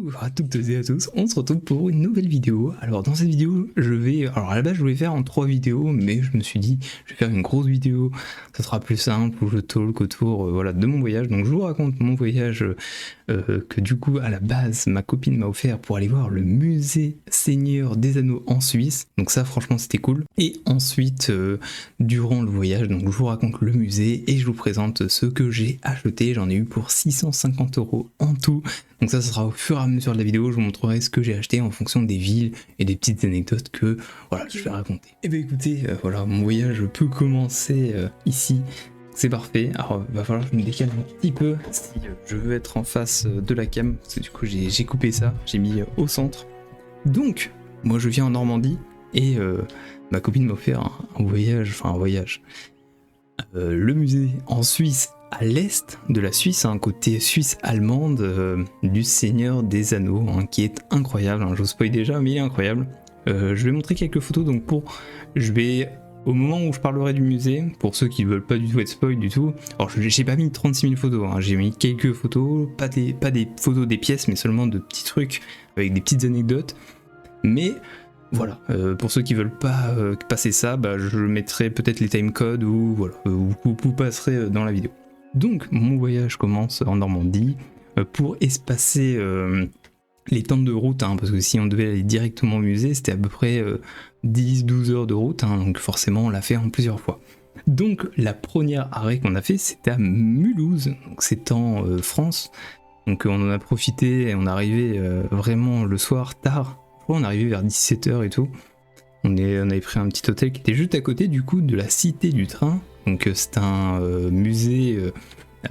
Bonjour à toutes et à tous, on se retrouve pour une nouvelle vidéo. Alors dans cette vidéo, alors à la base je voulais faire en 3 vidéos, mais je me suis dit, je vais faire une grosse vidéo, ça sera plus simple, où je talk autour voilà, de mon voyage. Donc je vous raconte mon voyage que du coup à la base ma copine m'a offert pour aller voir le musée Seigneur des Anneaux en Suisse. Donc ça franchement c'était cool. Et ensuite, durant le voyage, donc je vous raconte le musée et je vous présente ce que j'ai acheté. J'en ai eu pour 650 € en tout. Donc ça sera au fur et à mesure de la vidéo, je vous montrerai ce que j'ai acheté en fonction des villes et des petites anecdotes que voilà, je vais raconter. Et bien écoutez, voilà, mon voyage peut commencer ici. C'est parfait. Alors il va falloir que je me décale un petit peu si je veux être en face de la cam, parce que du coup j'ai coupé ça, j'ai mis au centre. Donc, moi je viens en Normandie et ma copine m'a offert un voyage. Le musée en Suisse, à l'est de la Suisse, un côté suisse allemande du Seigneur des Anneaux, qui est incroyable. Je vous spoil déjà, mais il est incroyable. Je vais montrer quelques photos, donc au moment où je parlerai du musée, pour ceux qui veulent pas du tout être spoil du tout, alors j'ai pas mis 36 000 photos, j'ai mis quelques photos, pas des photos des pièces, mais seulement de petits trucs avec des petites anecdotes. Mais voilà, pour ceux qui veulent pas passer ça, je mettrai peut-être les timecodes ou voilà, vous passerez dans la vidéo. Donc mon voyage commence en Normandie pour espacer les temps de route, parce que si on devait aller directement au musée, c'était à peu près 10-12 heures de route, donc forcément on l'a fait en plusieurs fois. Donc la première arrêt qu'on a fait, c'était à Mulhouse, donc c'est en France. Donc on en a profité et on est arrivé vraiment le soir tard. On est arrivé vers 17h et tout. On avait pris un petit hôtel qui était juste à côté du coup de la Cité du Train. Donc c'est un musée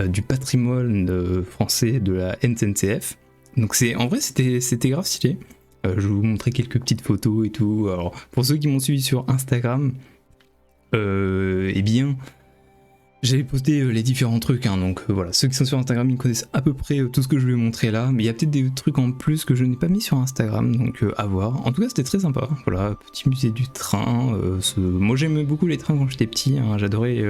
du patrimoine français de la SNCF. Donc en vrai c'était grave stylé. Je vais vous montrer quelques petites photos et tout. Alors pour ceux qui m'ont suivi sur Instagram, eh bien j'avais posté les différents trucs, donc voilà, ceux qui sont sur Instagram ils connaissent à peu près tout ce que je vais montrer là, mais il y a peut-être des trucs en plus que je n'ai pas mis sur Instagram, donc à voir. En tout cas c'était très sympa, voilà, petit musée du train, moi j'aimais beaucoup les trains quand j'étais petit, j'adorais,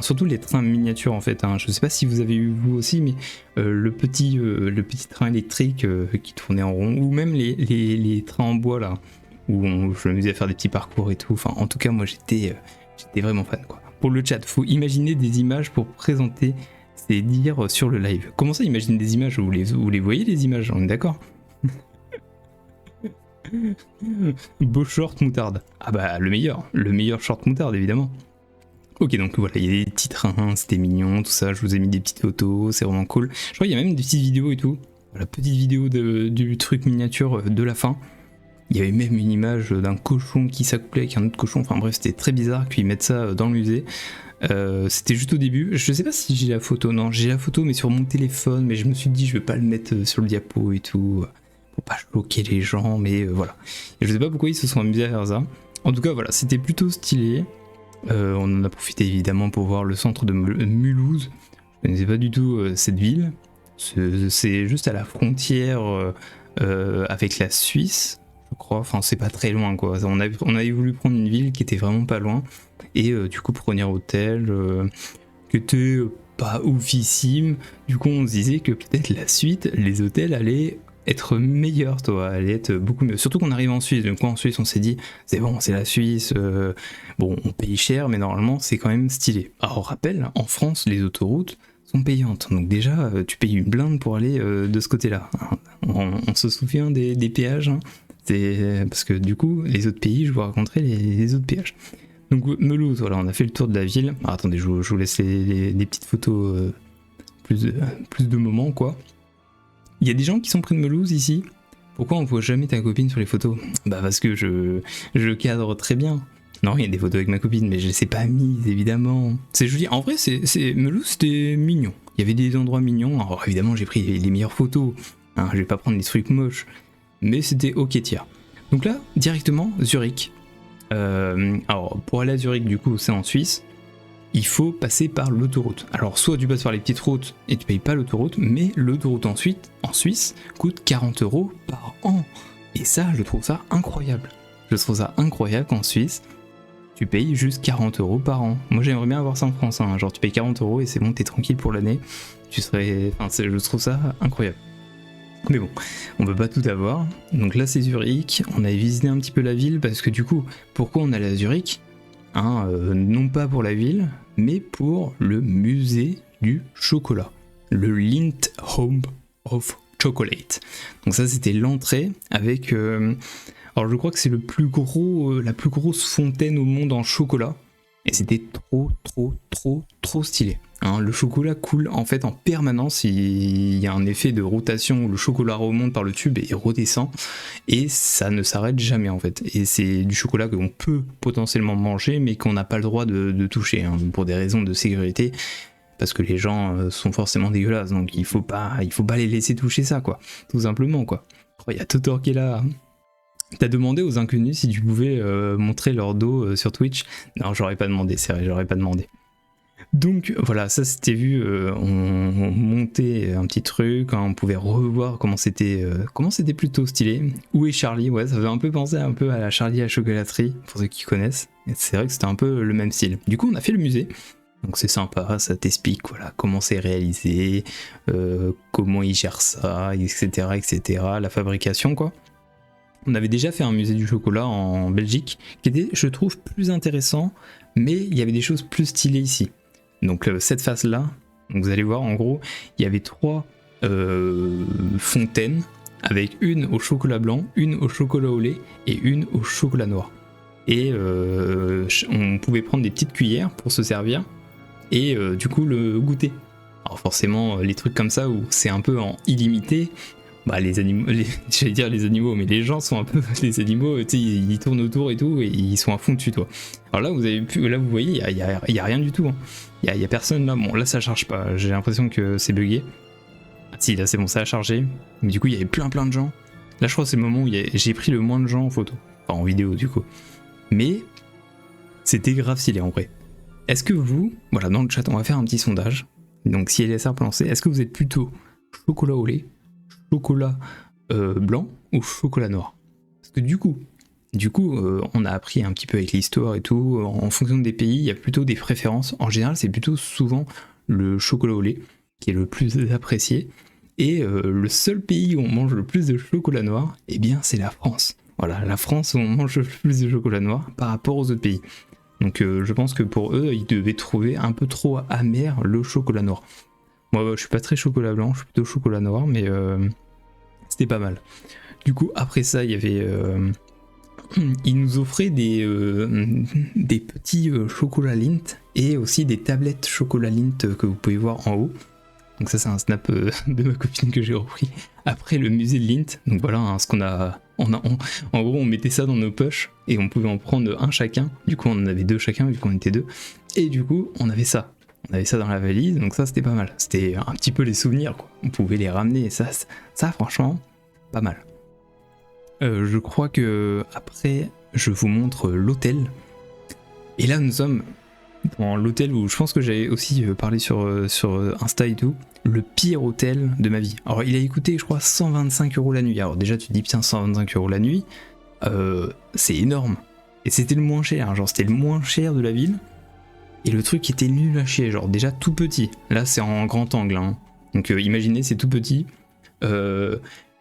surtout les trains miniatures en fait, je sais pas si vous avez eu vous aussi, mais le petit train électrique qui tournait en rond, ou même les trains en bois là, où je m'amusais à faire des petits parcours et tout, en tout cas moi j'étais vraiment fan quoi. Pour le chat, faut imaginer des images pour présenter ses dires sur le live. Comment ça, imagine des images? Vous les voyez les images, on est d'accord? Beau short moutarde. Ah bah le meilleur short moutarde évidemment. Ok, donc voilà, il y a des petits trains, c'était mignon, tout ça, je vous ai mis des petites photos, c'est vraiment cool. Je crois qu'il y a même des petites vidéos et tout. La petite vidéo du truc miniature de la fin. Il y avait même une image d'un cochon qui s'accouplait avec un autre cochon, bref c'était très bizarre qu'ils mettent ça dans le musée. C'était juste au début, je sais pas si j'ai la photo, non j'ai la photo mais sur mon téléphone, mais je me suis dit je vais pas le mettre sur le diapo et tout, pour pas choquer les gens, mais voilà. Et je sais pas pourquoi ils se sont amusés à faire ça. En tout cas voilà, c'était plutôt stylé. On en a profité évidemment pour voir le centre de Mulhouse. Je connaissais pas du tout cette ville, c'est juste à la frontière avec la Suisse. Je crois, c'est pas très loin quoi. On avait voulu prendre une ville qui était vraiment pas loin et du coup premier hôtel qui était pas oufissime. Du coup on se disait que peut-être la suite, les hôtels allaient être meilleurs, allaient être beaucoup mieux. Surtout qu'on arrive en Suisse. Donc en Suisse on s'est dit c'est bon, c'est la Suisse. Bon on paye cher mais normalement c'est quand même stylé. Alors rappel, en France les autoroutes sont payantes. Donc déjà tu payes une blinde pour aller de ce côté-là. On se souvient des péages. Parce que du coup, les autres pays, je vous raconterai les autres péages. Donc Mulhouse, voilà, on a fait le tour de la ville. Alors, attendez, je vous laisse les petites photos, plus de moments, quoi. Il y a des gens qui sont près de Mulhouse ici. Pourquoi on voit jamais ta copine sur les photos? Parce que je cadre très bien. Non, il y a des photos avec ma copine, mais je les ai pas mises, évidemment. C'est joli. En vrai, Mulhouse, c'était mignon. Il y avait des endroits mignons. Alors évidemment, j'ai pris les meilleures photos. Je vais pas prendre des trucs moches. Mais c'était ok tiers. Donc là, directement, Zurich. Alors, pour aller à Zurich, du coup, c'est en Suisse. Il faut passer par l'autoroute. Alors, soit tu passes par les petites routes et tu payes pas l'autoroute, mais l'autoroute ensuite, en Suisse, coûte 40 € par an. Et ça, je trouve ça incroyable. Je trouve ça incroyable qu'en Suisse, tu payes juste 40 € par an. Moi, j'aimerais bien avoir ça en France. Genre, tu payes 40 € et c'est bon, t'es tranquille pour l'année. Je trouve ça incroyable. Mais bon, on peut pas tout avoir. Donc là c'est Zurich, on avait visité un petit peu la ville parce que du coup, pourquoi on allait à Zurich, non pas pour la ville, mais pour le musée du chocolat, le Lindt Home of Chocolate. Donc ça c'était l'entrée avec... alors je crois que c'est la plus grosse fontaine au monde en chocolat. Et c'était trop stylé. Le chocolat coule en fait en permanence, il y a un effet de rotation où le chocolat remonte par le tube et redescend, et ça ne s'arrête jamais en fait. Et c'est du chocolat qu'on peut potentiellement manger, mais qu'on n'a pas le droit de toucher, pour des raisons de sécurité, parce que les gens sont forcément dégueulasses, donc il faut pas les laisser toucher ça, quoi, tout simplement, quoi. Oh, il y a Totor qui est là. T'as demandé aux inconnus si tu pouvais montrer leur dos sur Twitch. Non, j'aurais pas demandé, c'est vrai, j'aurais pas demandé. Donc voilà, ça c'était vu, on montait un petit truc, on pouvait revoir comment c'était plutôt stylé. Où est Charlie? Ouais, ça fait un peu penser un peu à la Charlie à la chocolaterie, pour ceux qui connaissent. Et c'est vrai que c'était un peu le même style. Du coup, on a fait le musée. Donc c'est sympa, ça t'explique voilà, comment c'est réalisé, comment ils gèrent ça, etc., la fabrication, quoi. On avait déjà fait un musée du chocolat en Belgique, qui était, je trouve, plus intéressant, mais il y avait des choses plus stylées ici. Donc cette face-là, vous allez voir, en gros, il y avait 3 fontaines, avec une au chocolat blanc, une au chocolat au lait et une au chocolat noir. Et on pouvait prendre des petites cuillères pour se servir, et du coup le goûter. Alors forcément, les trucs comme ça, où c'est un peu en illimité, bah les animaux, j'allais dire les animaux, mais les gens sont un peu les animaux, tu sais, ils tournent autour et tout, et ils sont à fond dessus, toi. Alors là, vous voyez, il y a rien du tout. Il y a personne là. Bon, là ça charge pas. J'ai l'impression que c'est bugué. Ah, si, là c'est bon, ça a chargé. Mais du coup, il y avait plein de gens. Là, je crois que c'est le moment où j'ai pris le moins de gens en photo, enfin en vidéo du coup. Mais c'était grave stylé en vrai. Est-ce que vous, voilà, dans le chat, on va faire un petit sondage. Donc si LSR peut lancer, est-ce que vous êtes plutôt chocolat au lait, chocolat blanc ou chocolat noir? Parce que du coup, on a appris un petit peu avec l'histoire et tout, en fonction des pays, il y a plutôt des préférences. En général, c'est plutôt souvent le chocolat au lait qui est le plus apprécié. Et le seul pays où on mange le plus de chocolat noir, eh bien c'est la France. Voilà, la France où on mange le plus de chocolat noir par rapport aux autres pays. Donc je pense que pour eux, ils devaient trouver un peu trop amer le chocolat noir. Moi, je suis pas très chocolat blanc, je suis plutôt chocolat noir, mais c'était pas mal. Du coup, après ça, il y avait... ils nous offraient des petits chocolats Lindt et aussi des tablettes chocolat Lindt que vous pouvez voir en haut. Donc ça c'est un snap de ma copine que j'ai repris après le musée de Lindt. Donc voilà, ce qu'on a, en gros on mettait ça dans nos poches et on pouvait en prendre un chacun. Du coup on en avait 2 chacun vu qu'on était 2. Et du coup on avait ça dans la valise, donc ça c'était pas mal. C'était un petit peu les souvenirs quoi. On pouvait les ramener et ça franchement pas mal. Je crois que après je vous montre l'hôtel. Et là nous sommes dans l'hôtel où je pense que j'avais aussi parlé sur Insta et tout, le pire hôtel de ma vie. Alors il a coûté je crois 125 € la nuit. Alors déjà tu te dis putain 125 € la nuit, c'est énorme. Et c'était le moins cher, genre c'était le moins cher de la ville. Et le truc était nul à chier, genre déjà tout petit. Là c'est en grand angle, hein. Donc imaginez c'est tout petit.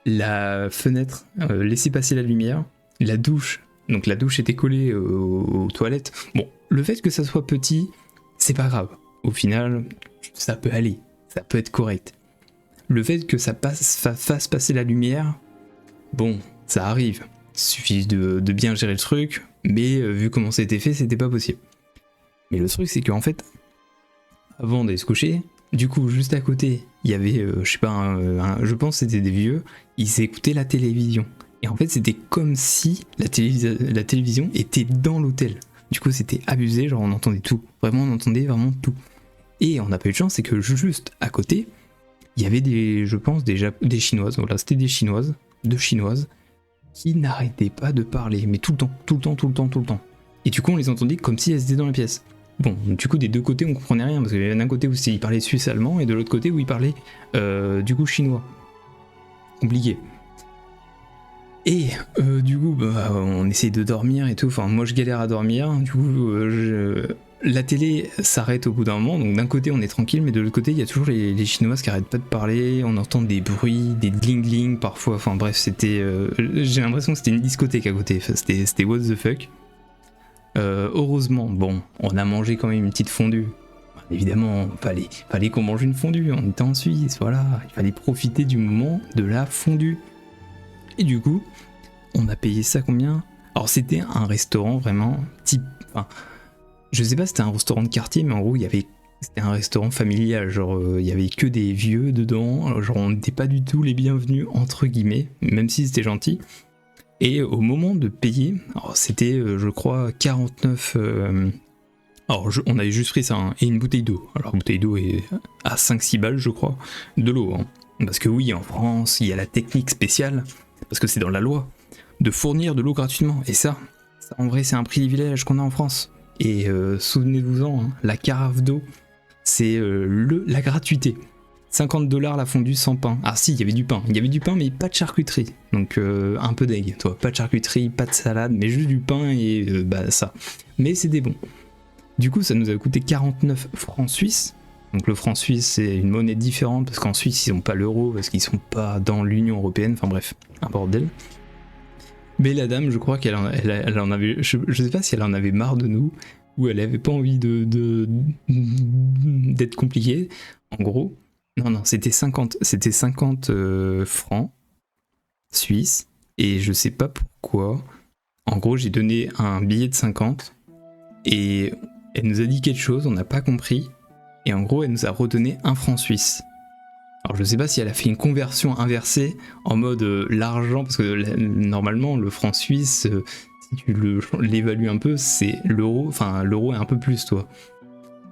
La fenêtre laissait passer la lumière. La douche, donc la douche était collée aux toilettes. Bon, le fait que ça soit petit, c'est pas grave. Au final, ça peut aller, ça peut être correct. Le fait que ça fasse passer la lumière, bon, ça arrive. Il suffit de bien gérer le truc, mais vu comment c'était fait, c'était pas possible. Mais le truc, c'est qu'en fait, avant d'aller se coucher, du coup, juste à côté, il y avait, je sais pas, je pense que c'était des vieux, ils écoutaient la télévision. Et en fait, c'était comme si la télévision était dans l'hôtel. Du coup, c'était abusé, genre on entendait tout. Vraiment, on entendait vraiment tout. Et on n'a pas eu de chance, c'est que juste à côté, il y avait je pense, des Chinoises. Voilà, c'était des Chinoises, 2 Chinoises, qui n'arrêtaient pas de parler, mais tout le temps. Et du coup, on les entendait comme si elles étaient dans la pièce. Bon, du coup, des 2 côtés, on comprenait rien, parce qu'il y avait d'un côté où ils parlaient suisse-allemand, et de l'autre côté où ils parlaient, du coup, chinois. Compliqué. Et du coup, on essaye de dormir et tout. Enfin, moi, je galère à dormir. Du coup, la télé s'arrête au bout d'un moment, donc d'un côté on est tranquille, mais de l'autre côté il y a toujours les Chinoises qui arrêtent pas de parler, on entend des bruits, des gling-gling parfois, enfin bref, c'était... j'ai l'impression que c'était une discothèque à côté, c'était what the fuck. Heureusement, bon, on a mangé quand même une petite fondue. Évidemment, fallait qu'on mange une fondue, on était en Suisse, voilà, il fallait profiter du moment de la fondue. Et du coup, on a payé ça combien? Alors c'était un restaurant vraiment type... Enfin, je sais pas si c'était un restaurant de quartier, mais en gros c'était un restaurant familial, genre il y avait que des vieux dedans, genre on n'était pas du tout les bienvenus entre guillemets, même si c'était gentil. Et au moment de payer, alors c'était je crois 49... alors on avait juste pris ça, hein, et une bouteille d'eau. Alors la bouteille d'eau est à 5-6 balles je crois, de l'eau. Hein. Parce que oui, en France, il y a la technique spéciale, parce que c'est dans la loi, de fournir de l'eau gratuitement. Et ça en vrai c'est un privilège qu'on a en France. Et souvenez-vous-en, hein, la carafe d'eau, c'est la gratuité. 50$ la fondue sans pain. Ah si, il y avait du pain mais pas de charcuterie. Donc un peu d'aigle, toi. Pas de charcuterie, pas de salade, mais juste du pain et ça. Mais c'était bon. Du coup, ça nous a coûté 49 francs suisses. Donc le franc suisse, c'est une monnaie différente parce qu'en Suisse, ils n'ont pas l'euro parce qu'ils sont pas dans l'Union européenne. Enfin bref, un bordel. Mais la dame, je crois qu'elle en avait... Je sais pas si elle en avait marre de nous ou elle avait pas envie d'être compliquée. En gros, non, c'était 50 francs suisses et je sais pas pourquoi. En gros, j'ai donné un billet de 50 et elle nous a dit quelque chose, on n'a pas compris. Et en gros, elle nous a redonné 1 franc suisse. Alors je sais pas si elle a fait une conversion inversée en mode l'argent, parce que normalement le franc suisse, si tu l'évalues un peu, c'est l'euro, enfin l'euro est un peu plus toi.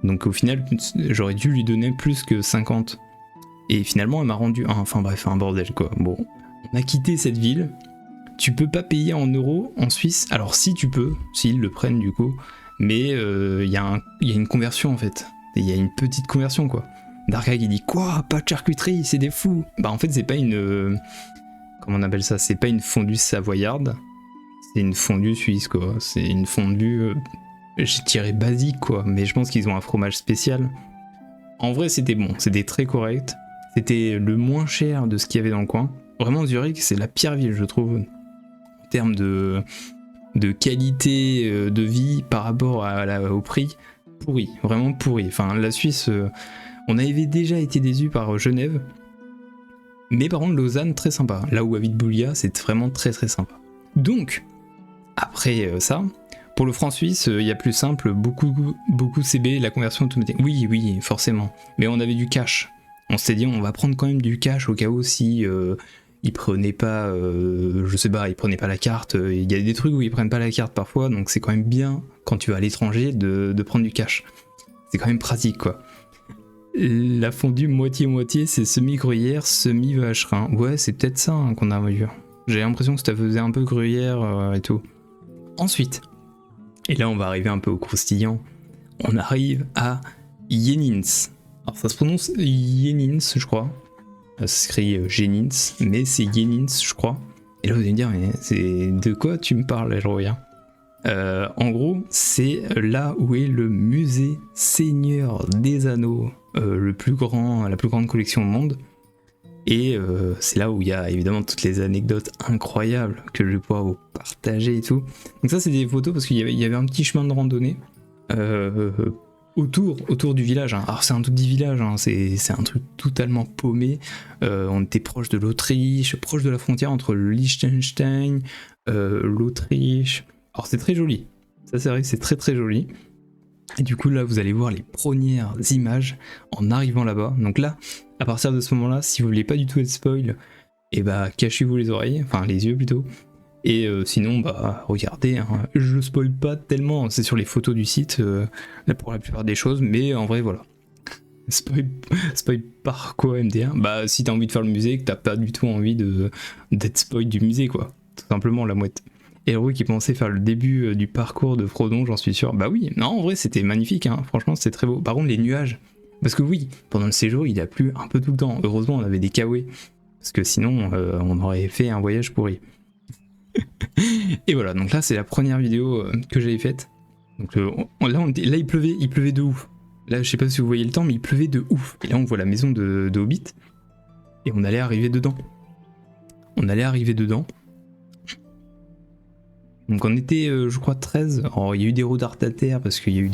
Donc au final j'aurais dû lui donner plus que 50. Et finalement elle m'a rendu enfin bref, un bordel quoi. Bon, on a quitté cette ville, tu peux pas payer en euros en Suisse, alors si tu peux, s'ils le prennent du coup, mais il y a une conversion en fait, il y a une petite conversion quoi. Darka qui dit quoi? Pas de charcuterie, c'est des fous. Bah en fait c'est pas une... comment on appelle ça? C'est pas une fondue savoyarde, c'est une fondue suisse quoi. C'est une fondue, je dirais basique quoi, mais je pense qu'ils ont un fromage spécial. En vrai c'était bon, c'était très correct. C'était le moins cher de ce qu'il y avait dans le coin. Vraiment Zurich c'est la pire ville je trouve, en termes de qualité de vie par rapport au prix. Pourri, vraiment pourri. Enfin la Suisse... on avait déjà été déçus par Genève, mais par contre Lausanne très sympa. Là où habite Boulia, c'est vraiment très très sympa. Donc, après ça, pour le franc suisse, il y a plus simple, beaucoup CB, la conversion automatique. Oui, forcément. Mais on avait du cash. On s'était dit on va prendre quand même du cash au cas où si ils prenaient pas, je sais pas, ils prenaient pas la carte. Il y a des trucs où ils prennent pas la carte parfois, donc c'est quand même bien quand tu vas à l'étranger de prendre du cash. C'est quand même pratique quoi. La fondue moitié-moitié, c'est semi-gruyère, semi-vacherin. Ouais, c'est peut-être ça hein, qu'on a vu. J'ai l'impression que ça faisait un peu gruyère et tout. Ensuite, et là on va arriver un peu au croustillant, on arrive à Jenins. Alors ça se prononce Jenins, je crois. Ça s'écrit Jenins, mais c'est Jenins, je crois. Et là vous allez me dire, mais c'est de quoi tu me parles, Elroya? En gros, c'est là où est le musée Seigneur des Anneaux, la plus grande collection au monde. Et c'est là où il y a évidemment toutes les anecdotes incroyables que je vais pouvoir vous partager et tout. Donc ça c'est des photos parce qu'il y avait un petit chemin de randonnée autour du village. Hein. Alors c'est un tout petit village, hein. C'est un truc totalement paumé. On était proche de l'Autriche, proche de la frontière entre le Liechtenstein, l'Autriche. Alors c'est très joli, ça c'est vrai que c'est très très joli. Et du coup là vous allez voir les premières images en arrivant là-bas. Donc là, à partir de ce moment-là, si vous voulez pas du tout être spoil, et bah cachez-vous les oreilles, enfin les yeux plutôt. Et sinon bah regardez, hein. Je spoil pas tellement, c'est sur les photos du site pour la plupart des choses, mais en vrai voilà. Spoil par quoi MDR? Bah si t'as envie de faire le musée et que t'as pas du tout envie d'être spoil du musée quoi, tout simplement la mouette. Et oui, qui pensait faire le début du parcours de Frodon, j'en suis sûr. Bah oui, non, en vrai, c'était magnifique, hein. Franchement, c'était très beau. Par contre, les nuages, parce que oui, pendant le séjour, il a plu un peu tout le temps. Heureusement, on avait des kawaii, parce que sinon, on aurait fait un voyage pourri. Et voilà, donc là, c'est la première vidéo que j'avais faite. Donc là il pleuvait de ouf. Là je sais pas si vous voyez le temps, mais il pleuvait de ouf. Et là on voit la maison de Hobbit, et on allait arriver dedans. Donc on était, je crois, 13. Alors il y a eu des retardataires parce qu'il y a eu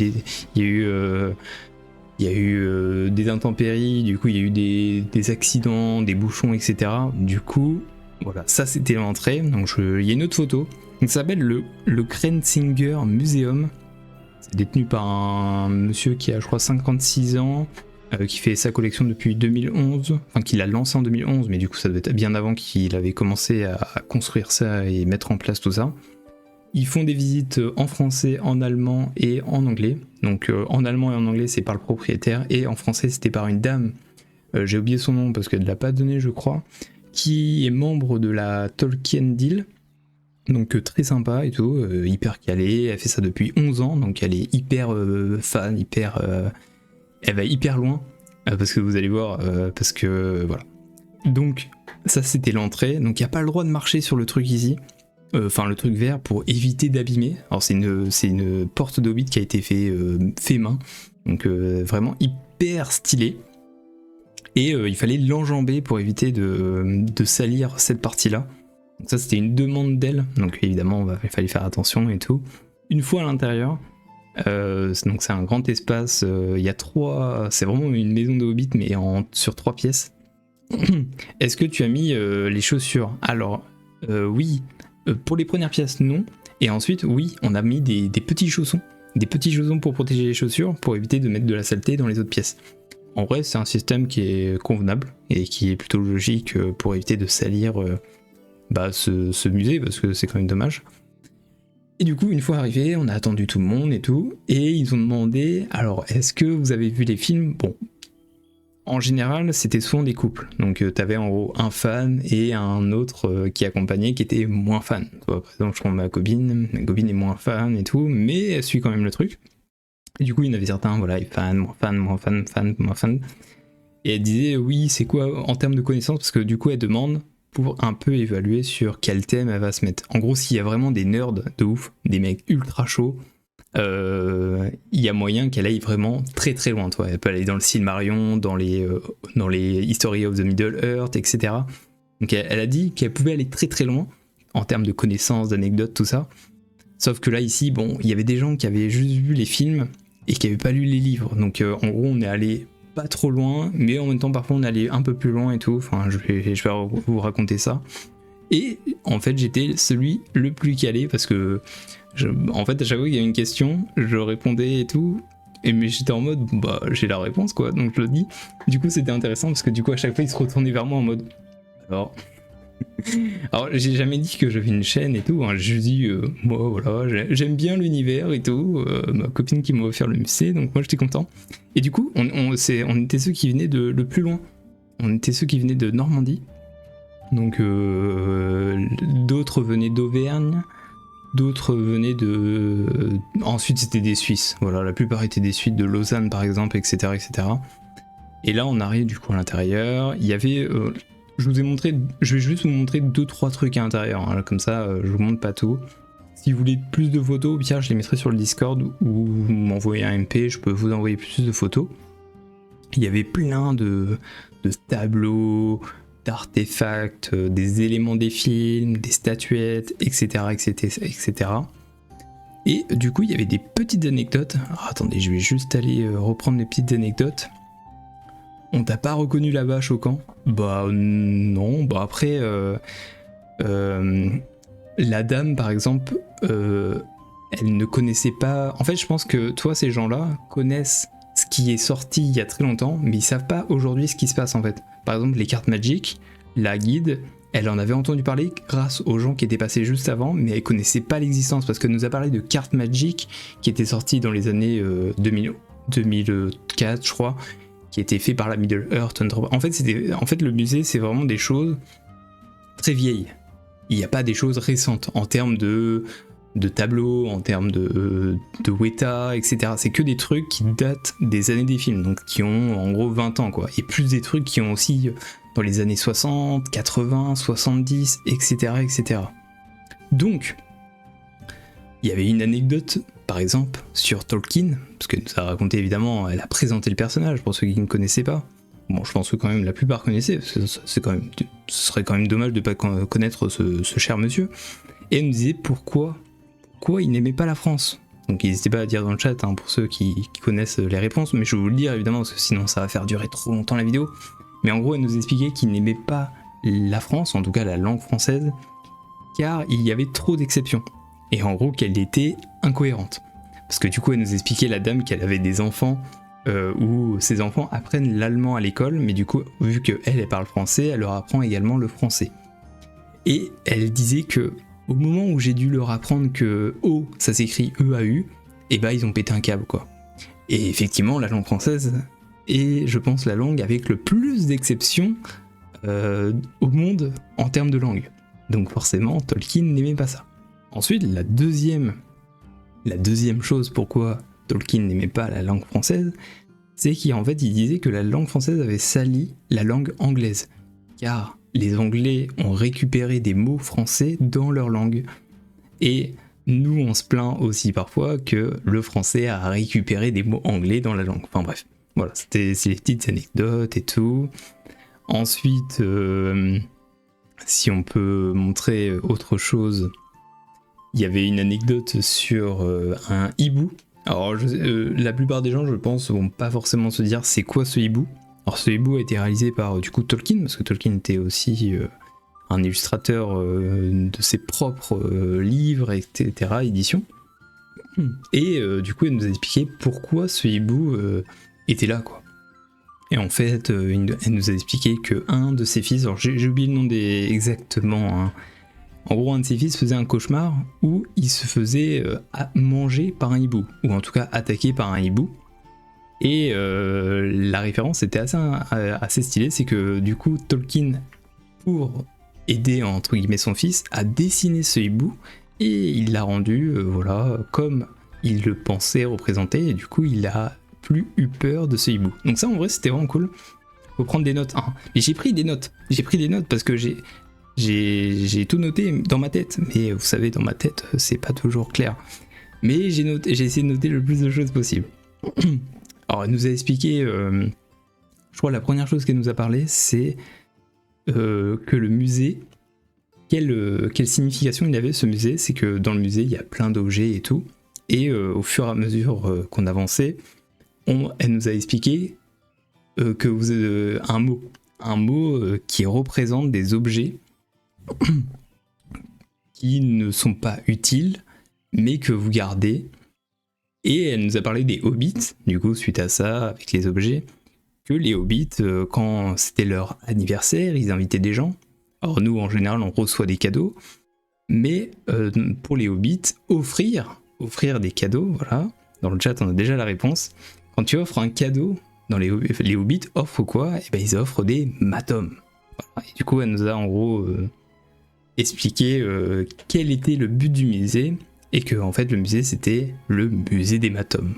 des intempéries, du coup il y a eu des accidents, des bouchons, etc. Du coup, voilà, ça c'était l'entrée. Donc il y a une autre photo. Donc, ça s'appelle le Krensinger Museum. C'est détenu par un monsieur qui a, je crois, 56 ans, qui fait sa collection depuis 2011. Enfin, qu'il a lancé en 2011, mais du coup ça devait être bien avant qu'il avait commencé à construire ça et mettre en place tout ça. Ils font des visites en français, en allemand et en anglais. Donc en allemand et en anglais c'est par le propriétaire, et en français c'était par une dame, j'ai oublié son nom parce qu'elle ne l'a pas donné je crois, qui est membre de la Tolkien Deal. Donc très sympa et tout, hyper calée, elle fait ça depuis 11 ans, donc elle est hyper fan, elle va hyper loin, parce que vous allez voir, parce que voilà. Donc ça c'était l'entrée, donc il n'y a pas le droit de marcher sur le truc ici. Enfin le truc vert, pour éviter d'abîmer. Alors c'est une porte d'Hobbit qui a été fait main, donc vraiment hyper stylé. Et il fallait l'enjamber pour éviter de salir cette partie-là. Donc ça c'était une demande d'elle, donc évidemment il fallait faire attention et tout. Une fois à l'intérieur, donc c'est un grand espace, il y a c'est vraiment une maison de Hobbit mais sur 3 pièces. Est-ce que tu as mis les chaussures? Alors oui. Pour les premières pièces, non. Et ensuite, oui, on a mis des petits chaussons. Des petits chaussons pour protéger les chaussures, pour éviter de mettre de la saleté dans les autres pièces. En vrai, c'est un système qui est convenable et qui est plutôt logique pour éviter de salir ce musée, parce que c'est quand même dommage. Et du coup, une fois arrivé, on a attendu tout le monde et tout, et ils ont demandé, alors, est-ce que vous avez vu les films? Bon. En général, c'était souvent des couples. Donc, t'avais en gros un fan et un autre qui accompagnait qui était moins fan. Toi, par exemple, je prends ma copine est moins fan et tout, mais elle suit quand même le truc. Et du coup, il y en avait certains, voilà, fan, moins fan. Et elle disait, oui, c'est quoi en termes de connaissances? Parce que du coup, elle demande pour un peu évaluer sur quel thème elle va se mettre. En gros, s'il y a vraiment des nerds de ouf, des mecs ultra chauds, il y a moyen qu'elle aille vraiment très très loin, toi. Elle peut aller dans le Silmarillion, dans les History of the Middle Earth, etc. Donc elle a dit qu'elle pouvait aller très très loin en termes de connaissances, d'anecdotes, tout ça. Sauf que là ici, bon, il y avait des gens qui avaient juste vu les films et qui n'avaient pas lu les livres. Donc en gros, on est allé pas trop loin, mais en même temps parfois on est allé un peu plus loin et tout. Enfin, je vais vous raconter ça. Et en fait, j'étais celui le plus calé parce que en fait, à chaque fois qu'il y avait une question, je répondais et tout, mais j'étais en mode, j'ai la réponse quoi, donc je le dis. Du coup, c'était intéressant parce que du coup, à chaque fois, il se retournait vers moi en mode, alors j'ai jamais dit que j'avais une chaîne et tout, hein. Je dis, moi voilà, j'aime bien l'univers et tout, ma copine qui m'a offert le musée, donc moi j'étais content. Et du coup, on était ceux qui venaient de le plus loin, on était ceux qui venaient de Normandie, donc d'autres venaient d'Auvergne. D'autres venaient ensuite c'était des Suisses, voilà, la plupart étaient des Suisses, de Lausanne par exemple, etc. etc. Et là on arrive du coup à l'intérieur, il y avait... je vais juste vous montrer 2-3 trucs à l'intérieur, hein, comme ça je vous montre pas tout. Si vous voulez plus de photos, bien je les mettrai sur le Discord, ou vous m'envoyez un MP, je peux vous envoyer plus de photos. Il y avait plein de tableaux, d'artefacts, des éléments des films, des statuettes, etc., etc. Et du coup, il y avait des petites anecdotes. Alors, attendez, je vais juste aller reprendre les petites anecdotes. On t'a pas reconnu là-bas, choquant? Bah non, après, la dame, par exemple, elle ne connaissait pas... En fait, je pense que toi, ces gens-là connaissent ce qui est sorti il y a très longtemps, mais ils savent pas aujourd'hui ce qui se passe en fait. Par exemple, les cartes Magic, la guide, elle en avait entendu parler grâce aux gens qui étaient passés juste avant, mais elle connaissait pas l'existence parce qu'elle nous a parlé de cartes Magic qui étaient sorties dans les années 2004, je crois, qui étaient fait par la Middle Earth. En fait, le musée, c'est vraiment des choses très vieilles. Il n'y a pas des choses récentes en termes de tableaux, en termes de Weta, etc. C'est que des trucs qui datent des années des films, donc qui ont en gros 20 ans, quoi. Et plus des trucs qui ont aussi dans les années 60, 80, 70, etc. etc. Donc, il y avait une anecdote par exemple sur Tolkien, parce que nous a raconté évidemment, elle a présenté le personnage pour ceux qui ne connaissaient pas. Bon, je pense que quand même la plupart connaissaient, parce que ce serait quand même dommage de ne pas connaître ce cher monsieur. Et elle nous disait pourquoi il n'aimait pas la France. Donc n'hésitez pas à dire dans le chat hein, pour ceux qui connaissent les réponses, mais je vais vous le dire évidemment parce que sinon ça va faire durer trop longtemps la vidéo. Mais en gros elle nous expliquait qu'il n'aimait pas la France, en tout cas la langue française, car il y avait trop d'exceptions. Et en gros qu'elle était incohérente. Parce que du coup elle nous expliquait, la dame, qu'elle avait des enfants où ses enfants apprennent l'allemand à l'école, mais du coup vu qu'elle parle français, elle leur apprend également le français. Et elle disait que au moment où j'ai dû leur apprendre que O, ça s'écrit E-A-U, et bah ils ont pété un câble quoi. Et effectivement, la langue française est, je pense, la langue avec le plus d'exceptions au monde en termes de langue. Donc forcément, Tolkien n'aimait pas ça. Ensuite, la deuxième chose pourquoi Tolkien n'aimait pas la langue française, c'est qu'en fait il disait que la langue française avait sali la langue anglaise. Car les Anglais ont récupéré des mots français dans leur langue. Et nous, on se plaint aussi parfois que le français a récupéré des mots anglais dans la langue. Enfin bref, voilà, c'est les petites anecdotes et tout. Ensuite, si on peut montrer autre chose, il y avait une anecdote sur un hibou. Alors, la plupart des gens, je pense, vont pas forcément se dire c'est quoi ce hibou. Alors ce hibou a été réalisé par du coup Tolkien, parce que Tolkien était aussi un illustrateur de ses propres livres, etc., éditions. Et du coup elle nous a expliqué pourquoi ce hibou était là quoi. Et en fait elle nous a expliqué que un de ses fils, alors j'ai oublié le nom exactement, hein. En gros un de ses fils faisait un cauchemar où il se faisait manger par un hibou, ou en tout cas attaqué par un hibou. Et la référence était assez stylée, c'est que du coup Tolkien, pour aider entre guillemets son fils, a dessiné ce hibou et il l'a rendu voilà comme il le pensait représenter, et du coup il a plus eu peur de ce hibou. Donc ça en vrai c'était vraiment cool. Faut prendre des notes. Hein. Et j'ai pris des notes parce que j'ai tout noté dans ma tête, mais vous savez dans ma tête c'est pas toujours clair. Mais j'ai essayé de noter le plus de choses possible. Alors elle nous a expliqué, je crois la première chose qu'elle nous a parlé, c'est que le musée, quelle signification il avait ce musée, c'est que dans le musée il y a plein d'objets et tout, et au fur et à mesure qu'on avançait, elle nous a expliqué que un mot qui représente des objets qui ne sont pas utiles, mais que vous gardez. Et elle nous a parlé des hobbits, du coup, suite à ça, avec les objets, que les hobbits, quand c'était leur anniversaire, ils invitaient des gens. Alors nous, en général, on reçoit des cadeaux, mais pour les hobbits, offrir des cadeaux, voilà, dans le chat, on a déjà la réponse. Quand tu offres un cadeau, les hobbits offrent quoi ? Et ben, ils offrent des matoms. Voilà. Et du coup, elle nous a en gros expliqué quel était le but du musée, et que en fait le musée c'était le musée des matoms.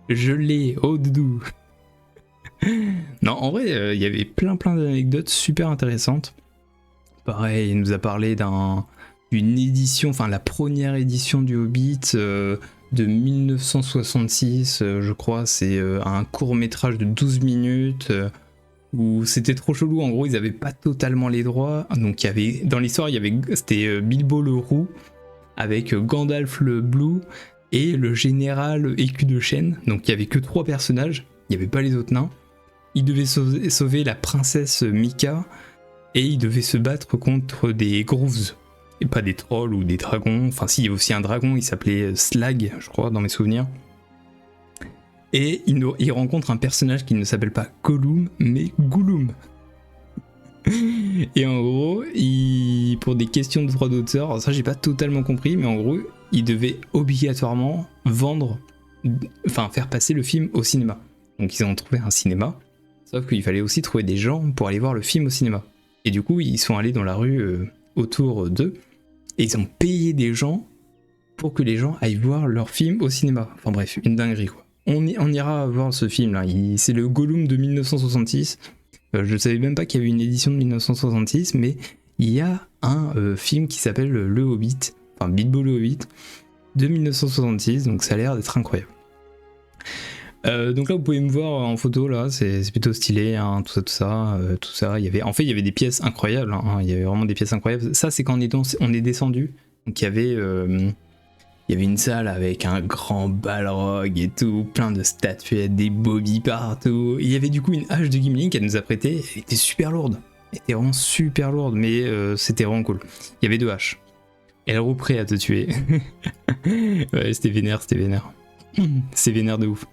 Je l'ai, oh doudou. Non, en vrai, il y avait plein d'anecdotes super intéressantes. Pareil, il nous a parlé d'une édition, enfin la première édition du Hobbit de 1966, je crois, c'est un court métrage de 12 minutes où c'était trop chelou. En gros, ils avaient pas totalement les droits. Donc il y avait, dans l'histoire, c'était Bilbo le roux avec Gandalf le bleu et le général écu de chêne. Donc il y avait que 3 personnages, il n'y avait pas les autres nains. Il devait sauver la princesse Mika et il devait se battre contre des grooves. Et pas des trolls ou des dragons. Enfin si, il y avait aussi un dragon, il s'appelait Slag, je crois, dans mes souvenirs. Et il rencontre un personnage qui ne s'appelle pas Gollum, mais Gollum. Et en gros, pour des questions de droit d'auteur, alors ça j'ai pas totalement compris, mais en gros, il devait obligatoirement faire passer le film au cinéma. Donc ils ont trouvé un cinéma, sauf qu'il fallait aussi trouver des gens pour aller voir le film au cinéma. Et du coup, ils sont allés dans la rue autour d'eux, et ils ont payé des gens pour que les gens aillent voir leur film au cinéma. Enfin bref, une dinguerie quoi. On ira voir ce film là, c'est le Gollum de 1966. Je savais même pas qu'il y avait une édition de 1966, mais il y a un film qui s'appelle Le Hobbit, enfin Bilbo le Hobbit, de 1966, donc ça a l'air d'être incroyable. Donc là vous pouvez me voir en photo là, c'est plutôt stylé, hein, tout ça. Il y avait des pièces incroyables, hein, il y avait vraiment des pièces incroyables. Ça c'est quand on est descendu, donc il y avait une salle avec un grand balrog et tout, plein de statuettes, des bobbies partout. Il y avait du coup une hache de Gimli qu'elle nous a prêtée, elle était super lourde. Elle était vraiment super lourde, mais c'était vraiment cool. Il y avait 2 haches. Elle est prête à te tuer. Ouais, c'était vénère. C'est vénère de ouf.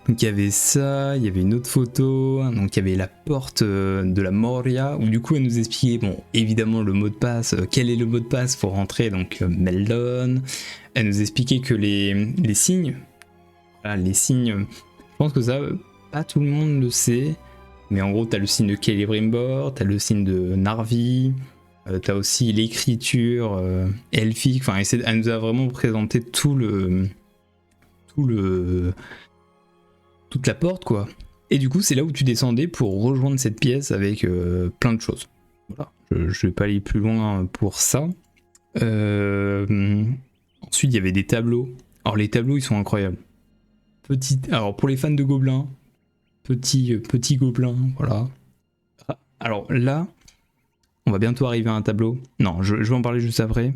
Donc il y avait ça, il y avait une autre photo, donc il y avait la porte de la Moria, où du coup elle nous expliquait, bon, évidemment le mot de passe, quel est le mot de passe pour rentrer, donc Meldon. Elle nous expliquait que les signes, voilà, les signes, je pense que ça, pas tout le monde le sait, mais en gros t'as le signe de Celebrimbor, t'as le signe de Narvi, t'as aussi l'écriture elfique, enfin elle nous a vraiment présenté toute la porte quoi. Et du coup c'est là où tu descendais pour rejoindre cette pièce avec plein de choses. Voilà, je vais pas aller plus loin pour ça. Ensuite il y avait des tableaux. Alors les tableaux ils sont incroyables. Alors pour les fans de gobelins, petit gobelin, voilà. Ah, alors là, on va bientôt arriver à un tableau. Non, je vais en parler juste après.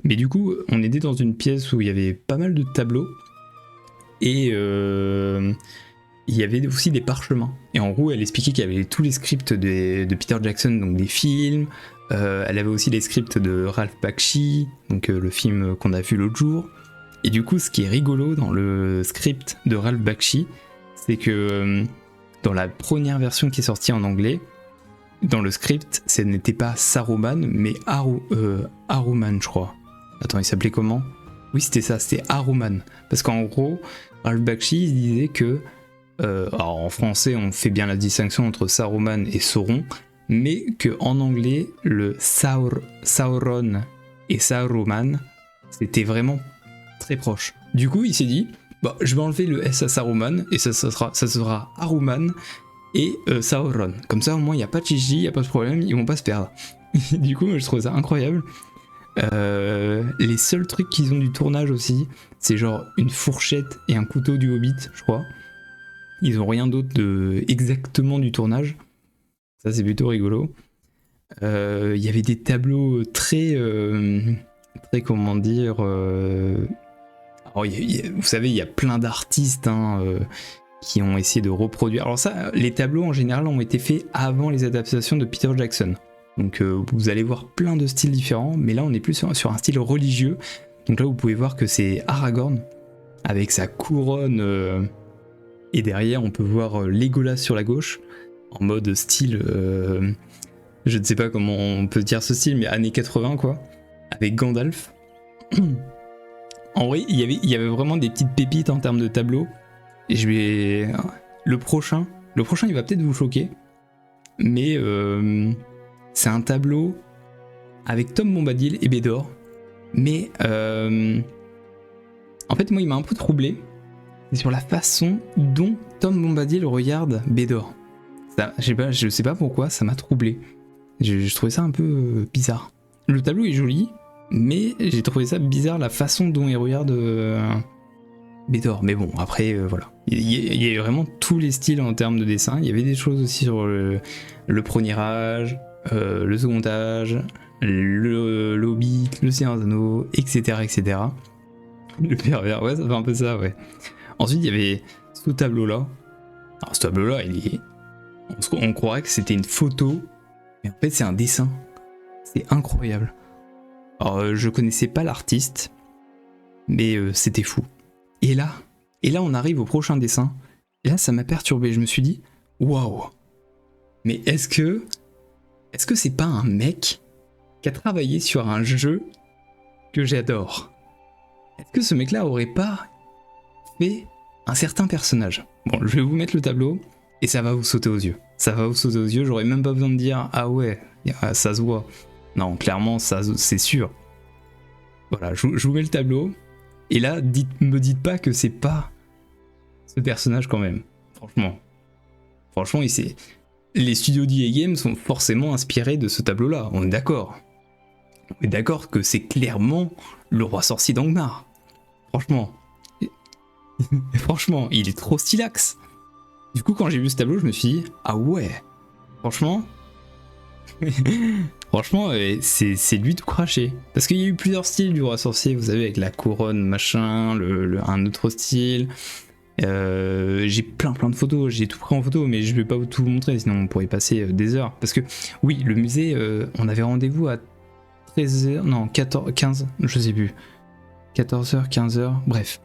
Mais du coup, on était dans une pièce où il y avait pas mal de tableaux. Et il y avait aussi des parchemins. Et en gros, elle expliquait qu'il y avait tous les scripts de Peter Jackson, donc des films. Elle avait aussi les scripts de Ralph Bakshi, donc le film qu'on a vu l'autre jour. Et du coup, ce qui est rigolo dans le script de Ralph Bakshi, c'est que dans la première version qui est sortie en anglais, dans le script, ce n'était pas Saruman, mais Aruman, je crois. Attends, il s'appelait comment ? Oui, c'était ça, c'était Aruman. Parce qu'en gros, Ralph Bakshi il disait que, alors en français, on fait bien la distinction entre Saruman et Sauron, mais qu'en anglais, le Sauron et Saruman, c'était vraiment très proche. Du coup, il s'est dit, bah, je vais enlever le S à Saruman, et ça sera Aruman et Sauron. Comme ça, au moins, il n'y a pas de chichi, il n'y a pas de problème, ils vont pas se perdre. Du coup, je trouve ça incroyable. Les seuls trucs qu'ils ont du tournage aussi, c'est genre une fourchette et un couteau du Hobbit, je crois. Ils ont rien d'autre exactement du tournage. Ça c'est plutôt rigolo. Il y avait des tableaux très comment dire. Alors, vous savez, il y a plein d'artistes qui ont essayé de reproduire. Alors ça, les tableaux en général ont été faits avant les adaptations de Peter Jackson. Donc vous allez voir plein de styles différents, mais là on est plus sur un style religieux. Donc là vous pouvez voir que c'est Aragorn avec sa couronne et derrière on peut voir Legolas sur la gauche en mode style, je ne sais pas comment on peut dire ce style, mais années 80 quoi, avec Gandalf. En vrai il y avait vraiment des petites pépites en termes de tableau. Et le prochain il va peut-être vous choquer, mais c'est un tableau avec Tom Bombadil et Bédor. Mais en fait, moi, il m'a un peu troublé. C'est sur la façon dont Tom Bombadil regarde Bédor. Ça, je sais pas pourquoi, ça m'a troublé. Je trouvais ça un peu bizarre. Le tableau est joli, mais j'ai trouvé ça bizarre la façon dont il regarde Bédor. Mais bon, après, voilà. Il y a vraiment tous les styles en termes de dessin. Il y avait des choses aussi sur le premier âge. Le second âge, le Hobbit, le Seigneur des Anneaux, etc. Le pervers, ouais, ça fait un peu ça, ouais. Ensuite, il y avait ce tableau-là. Alors, ce tableau-là, on croirait que c'était une photo, mais en fait, c'est un dessin. C'est incroyable. Alors, je connaissais pas l'artiste, mais c'était fou. Et là, on arrive au prochain dessin. Et là, ça m'a perturbé. Je me suis dit, waouh! Mais est-ce que c'est pas un mec qui a travaillé sur un jeu que j'adore? Est-ce que ce mec-là aurait pas fait un certain personnage? Bon, je vais vous mettre le tableau et ça va vous sauter aux yeux. Ça va vous sauter aux yeux, j'aurais même pas besoin de dire ah ouais, ça se voit. Non, clairement, ça c'est sûr. Voilà, je vous mets le tableau et là, me dites pas que c'est pas ce personnage quand même. Franchement, les studios d'EA Games sont forcément inspirés de ce tableau-là, on est d'accord. on est d'accord que c'est clairement le roi sorcier d'Angmar. Franchement. Franchement, il est trop stylax. Du coup, quand j'ai vu ce tableau, je me suis dit, ah ouais, franchement, franchement, c'est lui tout craché. Parce qu'il y a eu plusieurs styles du roi sorcier, vous savez, avec la couronne, machin, un autre style. J'ai plein de photos, j'ai tout pris en photo, mais je vais pas tout vous montrer, sinon on pourrait y passer des heures. Parce que, oui, le musée, on avait rendez-vous à 13h, non, 14, 15, je sais plus. 14h, 15h, bref.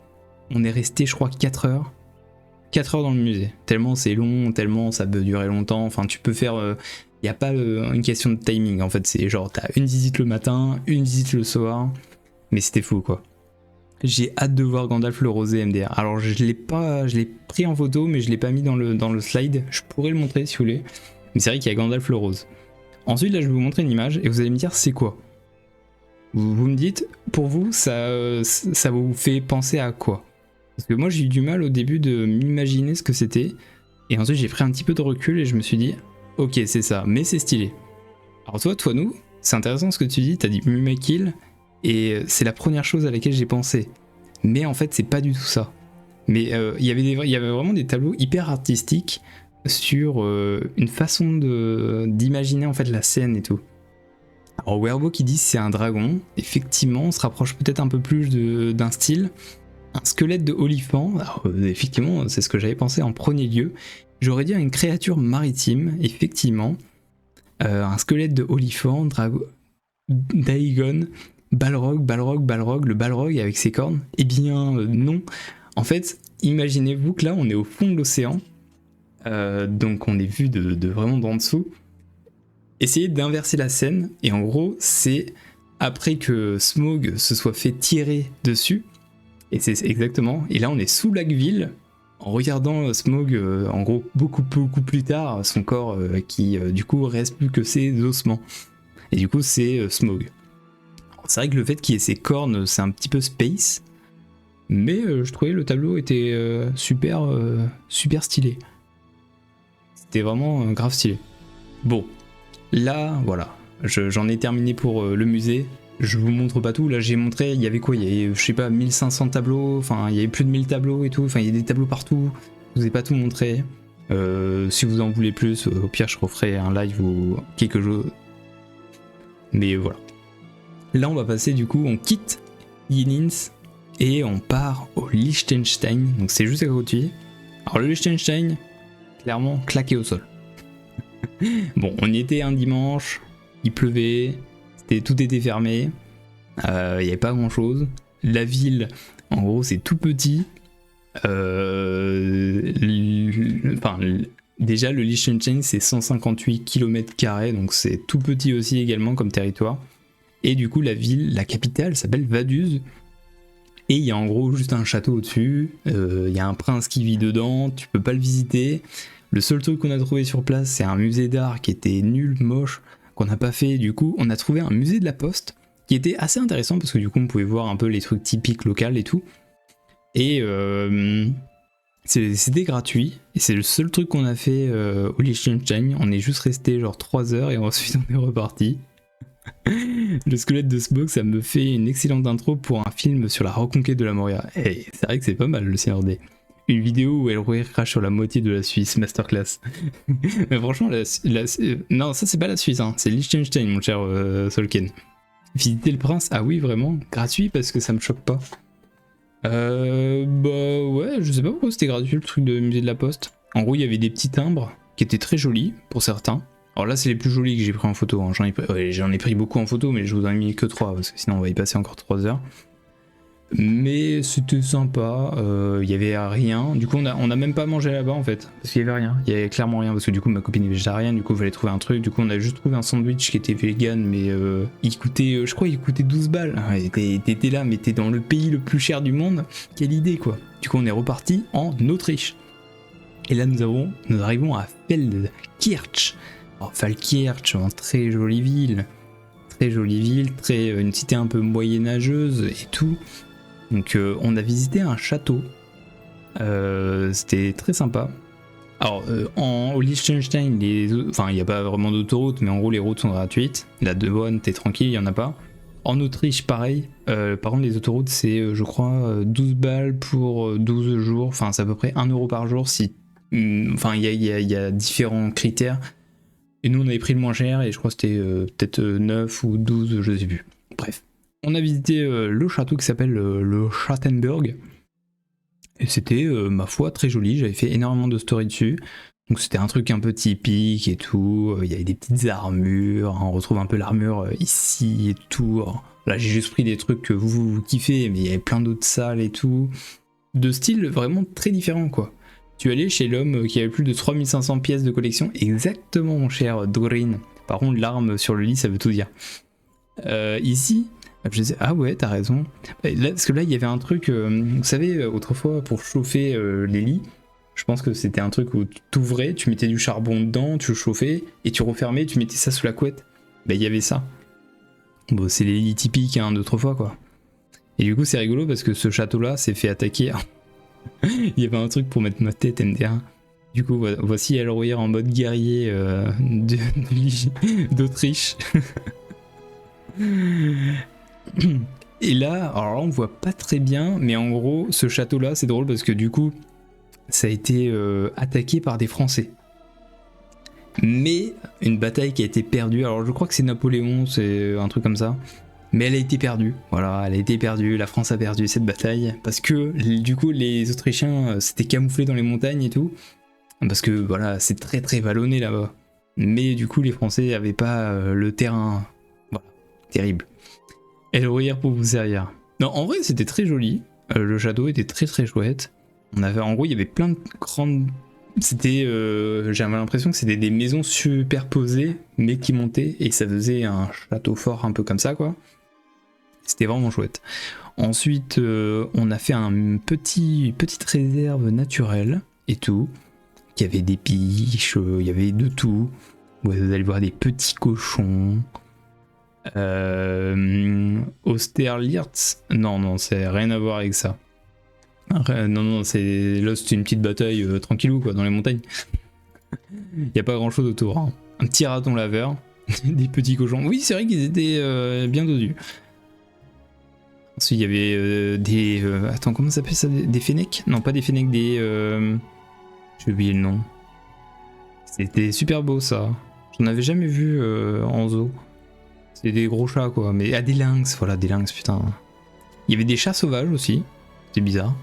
On est resté, je crois, 4 heures. 4 heures dans le musée. Tellement c'est long, tellement ça peut durer longtemps. Enfin, tu peux faire. Il n'y a pas une question de timing. En fait, c'est genre, t'as une visite le matin, une visite le soir. Mais c'était fou, quoi. J'ai hâte de voir Gandalf le rosé MDR. Alors, je l'ai pris en photo, mais je l'ai pas mis dans le slide. Je pourrais le montrer si vous voulez. Mais c'est vrai qu'il y a Gandalf le rose. Ensuite, là, je vais vous montrer une image et vous allez me dire c'est quoi. Vous me dites, pour vous, ça vous fait penser à quoi? Parce que moi j'ai eu du mal au début de m'imaginer ce que c'était, et ensuite j'ai pris un petit peu de recul et je me suis dit, ok c'est ça, mais c'est stylé. Alors toi nous, c'est intéressant ce que tu dis, t'as dit Mumakil, et c'est la première chose à laquelle j'ai pensé. Mais en fait c'est pas du tout ça. Mais il y avait vraiment des tableaux hyper artistiques sur une façon d'imaginer en fait la scène et tout. Alors Werbo qui dit c'est un dragon, effectivement on se rapproche peut-être un peu plus d'un style. Un squelette de Olifant, alors, effectivement c'est ce que j'avais pensé en premier lieu. J'aurais dit une créature maritime, effectivement. Un squelette de Olifant, Dagon, Balrog, le Balrog avec ses cornes. Eh bien non. En fait, imaginez-vous que là on est au fond de l'océan, donc on est vu de vraiment d'en dessous. Essayez d'inverser la scène, et en gros c'est après que Smaug se soit fait tirer dessus. Et c'est exactement, et là on est sous Lagueville, en regardant Smaug, en gros beaucoup plus tard, son corps qui du coup reste plus que ses ossements. Et du coup c'est Smaug. C'est vrai que le fait qu'il ait ses cornes, c'est un petit peu space, mais je trouvais le tableau était super stylé. C'était vraiment grave stylé. Bon, là voilà, j'en ai terminé pour le musée. Je vous montre pas tout, là j'ai montré, il y avait quoi, il y avait je sais pas 1500 tableaux, enfin il y avait plus de 1000 tableaux et tout, enfin il y a des tableaux partout, je vous ai pas tout montré. Si vous en voulez plus, au pire je referai un live ou quelque chose. Mais voilà. Là on va passer du coup, on quitte Yinins et on part au Liechtenstein, donc c'est juste à côté. Alors le Liechtenstein, clairement claqué au sol. Bon, on y était un dimanche, il pleuvait. Tout était fermé, il n'y avait pas grand chose. La ville, en gros, c'est tout petit. Déjà, le Liechtenstein, c'est 158 km², donc c'est tout petit aussi également comme territoire. Et du coup, la ville, la capitale, s'appelle Vaduz. Et il y a en gros juste un château au-dessus. Il y a un prince qui vit dedans, tu peux pas le visiter. Le seul truc qu'on a trouvé sur place, c'est un musée d'art qui était nul, moche. Qu'on n'a pas fait, du coup on a trouvé un musée de la Poste qui était assez intéressant parce que du coup on pouvait voir un peu les trucs typiques locaux et tout, et c'était gratuit et c'est le seul truc qu'on a fait au Liechtenstein. On est juste resté genre 3 heures et ensuite on est reparti. Le squelette de Smaug, ça me fait une excellente intro pour un film sur la reconquête de la Moria, et c'est vrai que c'est pas mal le CRD. Une vidéo où Elroy crache sur la moitié de la Suisse, masterclass. Mais franchement, non, ça c'est pas la Suisse, hein. C'est Liechtenstein, mon cher Solken. Visiter le prince, ah oui, vraiment, gratuit parce que ça me choque pas. Bah ouais, je sais pas pourquoi c'était gratuit le truc de musée de la Poste. En gros, il y avait des petits timbres qui étaient très jolis pour certains. Alors là, c'est les plus jolis que j'ai pris en photo, hein. J'en ai pris beaucoup en photo, mais je vous en ai mis que 3 parce que sinon on va y passer encore 3 heures. Mais c'était sympa, il y avait rien. Du coup on a même pas mangé là-bas en fait, parce qu'il y avait rien, il y avait clairement rien, parce que du coup ma copine est végétarienne, du coup il fallait trouver un truc. Du coup on a juste trouvé un sandwich qui était vegan, mais il coûtait, je crois il coûtait 12 balles. T'étais là, mais t'es dans le pays le plus cher du monde, quelle idée quoi. Du coup on est reparti en Autriche. Et là nous arrivons à Feldkirch. Alors Feldkirch, une très jolie ville, une cité un peu moyenâgeuse et tout. Donc on a visité un château, c'était très sympa. Alors au Liechtenstein, il n'y a pas vraiment d'autoroute, mais en gros les routes sont gratuites. La douane, t'es tranquille, il n'y en a pas. En Autriche, pareil. Par contre, les autoroutes, c'est, je crois, 12 balles pour 12 jours. Enfin, c'est à peu près 1 euro par jour. Si... Enfin, il y a différents critères. Et nous, on avait pris le moins cher et je crois que c'était peut-être 9 ou 12, je sais plus. Bref. On a visité le château qui s'appelle le Schattenburg. Et c'était, ma foi, très joli. J'avais fait énormément de stories dessus. Donc c'était un truc un peu typique et tout. Il y avait des petites armures. On retrouve un peu l'armure ici et tout. Alors, là, j'ai juste pris des trucs que vous kiffez, mais il y avait plein d'autres salles et tout. De style vraiment très différent, quoi. Tu allais chez l'homme qui avait plus de 3500 pièces de collection. Exactement, mon cher Dorin. Par contre, l'arme sur le lit, ça veut tout dire. Ici, je disais, ah ouais, t'as raison. Là, parce que là, il y avait un truc, vous savez, autrefois, pour chauffer les lits, je pense que c'était un truc où tu t'ouvrais, tu mettais du charbon dedans, tu le chauffais, et tu refermais, tu mettais ça sous la couette. Bah, il y avait ça. Bon, c'est les lits typiques hein, d'autrefois, quoi. Et du coup, c'est rigolo parce que ce château-là s'est fait attaquer. Il y avait un truc pour mettre ma tête MDR. Du coup, voici Elroyer en mode guerrier d'Autriche. Et là, alors là, on voit pas très bien, mais en gros, ce château-là, c'est drôle parce que du coup, ça a été attaqué par des Français. Mais une bataille qui a été perdue. Alors, je crois que c'est Napoléon, c'est un truc comme ça. Mais elle a été perdue, voilà, elle a été perdue, la France a perdu cette bataille, parce que du coup les Autrichiens s'étaient camouflés dans les montagnes et tout, parce que voilà, c'est très très vallonné là-bas. Mais du coup les Français avaient pas le terrain, voilà, terrible. Et le rire pour vous servir. Non, en vrai c'était très joli, le château était très très chouette. En gros il y avait plein de grandes... C'était, j'avais l'impression que c'était des maisons superposées, mais qui montaient, et ça faisait un château fort un peu comme ça quoi. C'était vraiment chouette. Ensuite, on a fait une petite réserve naturelle et tout. Il y avait des biches, il y avait de tout. Vous allez voir des petits cochons. Austerlitz. Non, c'est rien à voir avec ça. Non, là c'était une petite bataille tranquillou quoi, dans les montagnes. Il n'y a pas grand chose autour. Hein. Un petit raton laveur, des petits cochons. Oui, c'est vrai qu'ils étaient bien dodus. Ensuite, il y avait des... attends, comment ça s'appelle ça? Des fennecs? Non, pas des fennecs, des... j'ai oublié le nom. C'était super beau, ça. J'en avais jamais vu en zoo. C'était des gros chats, quoi. Mais des lynx, voilà, des lynx, putain. Il y avait des chats sauvages aussi. C'était bizarre.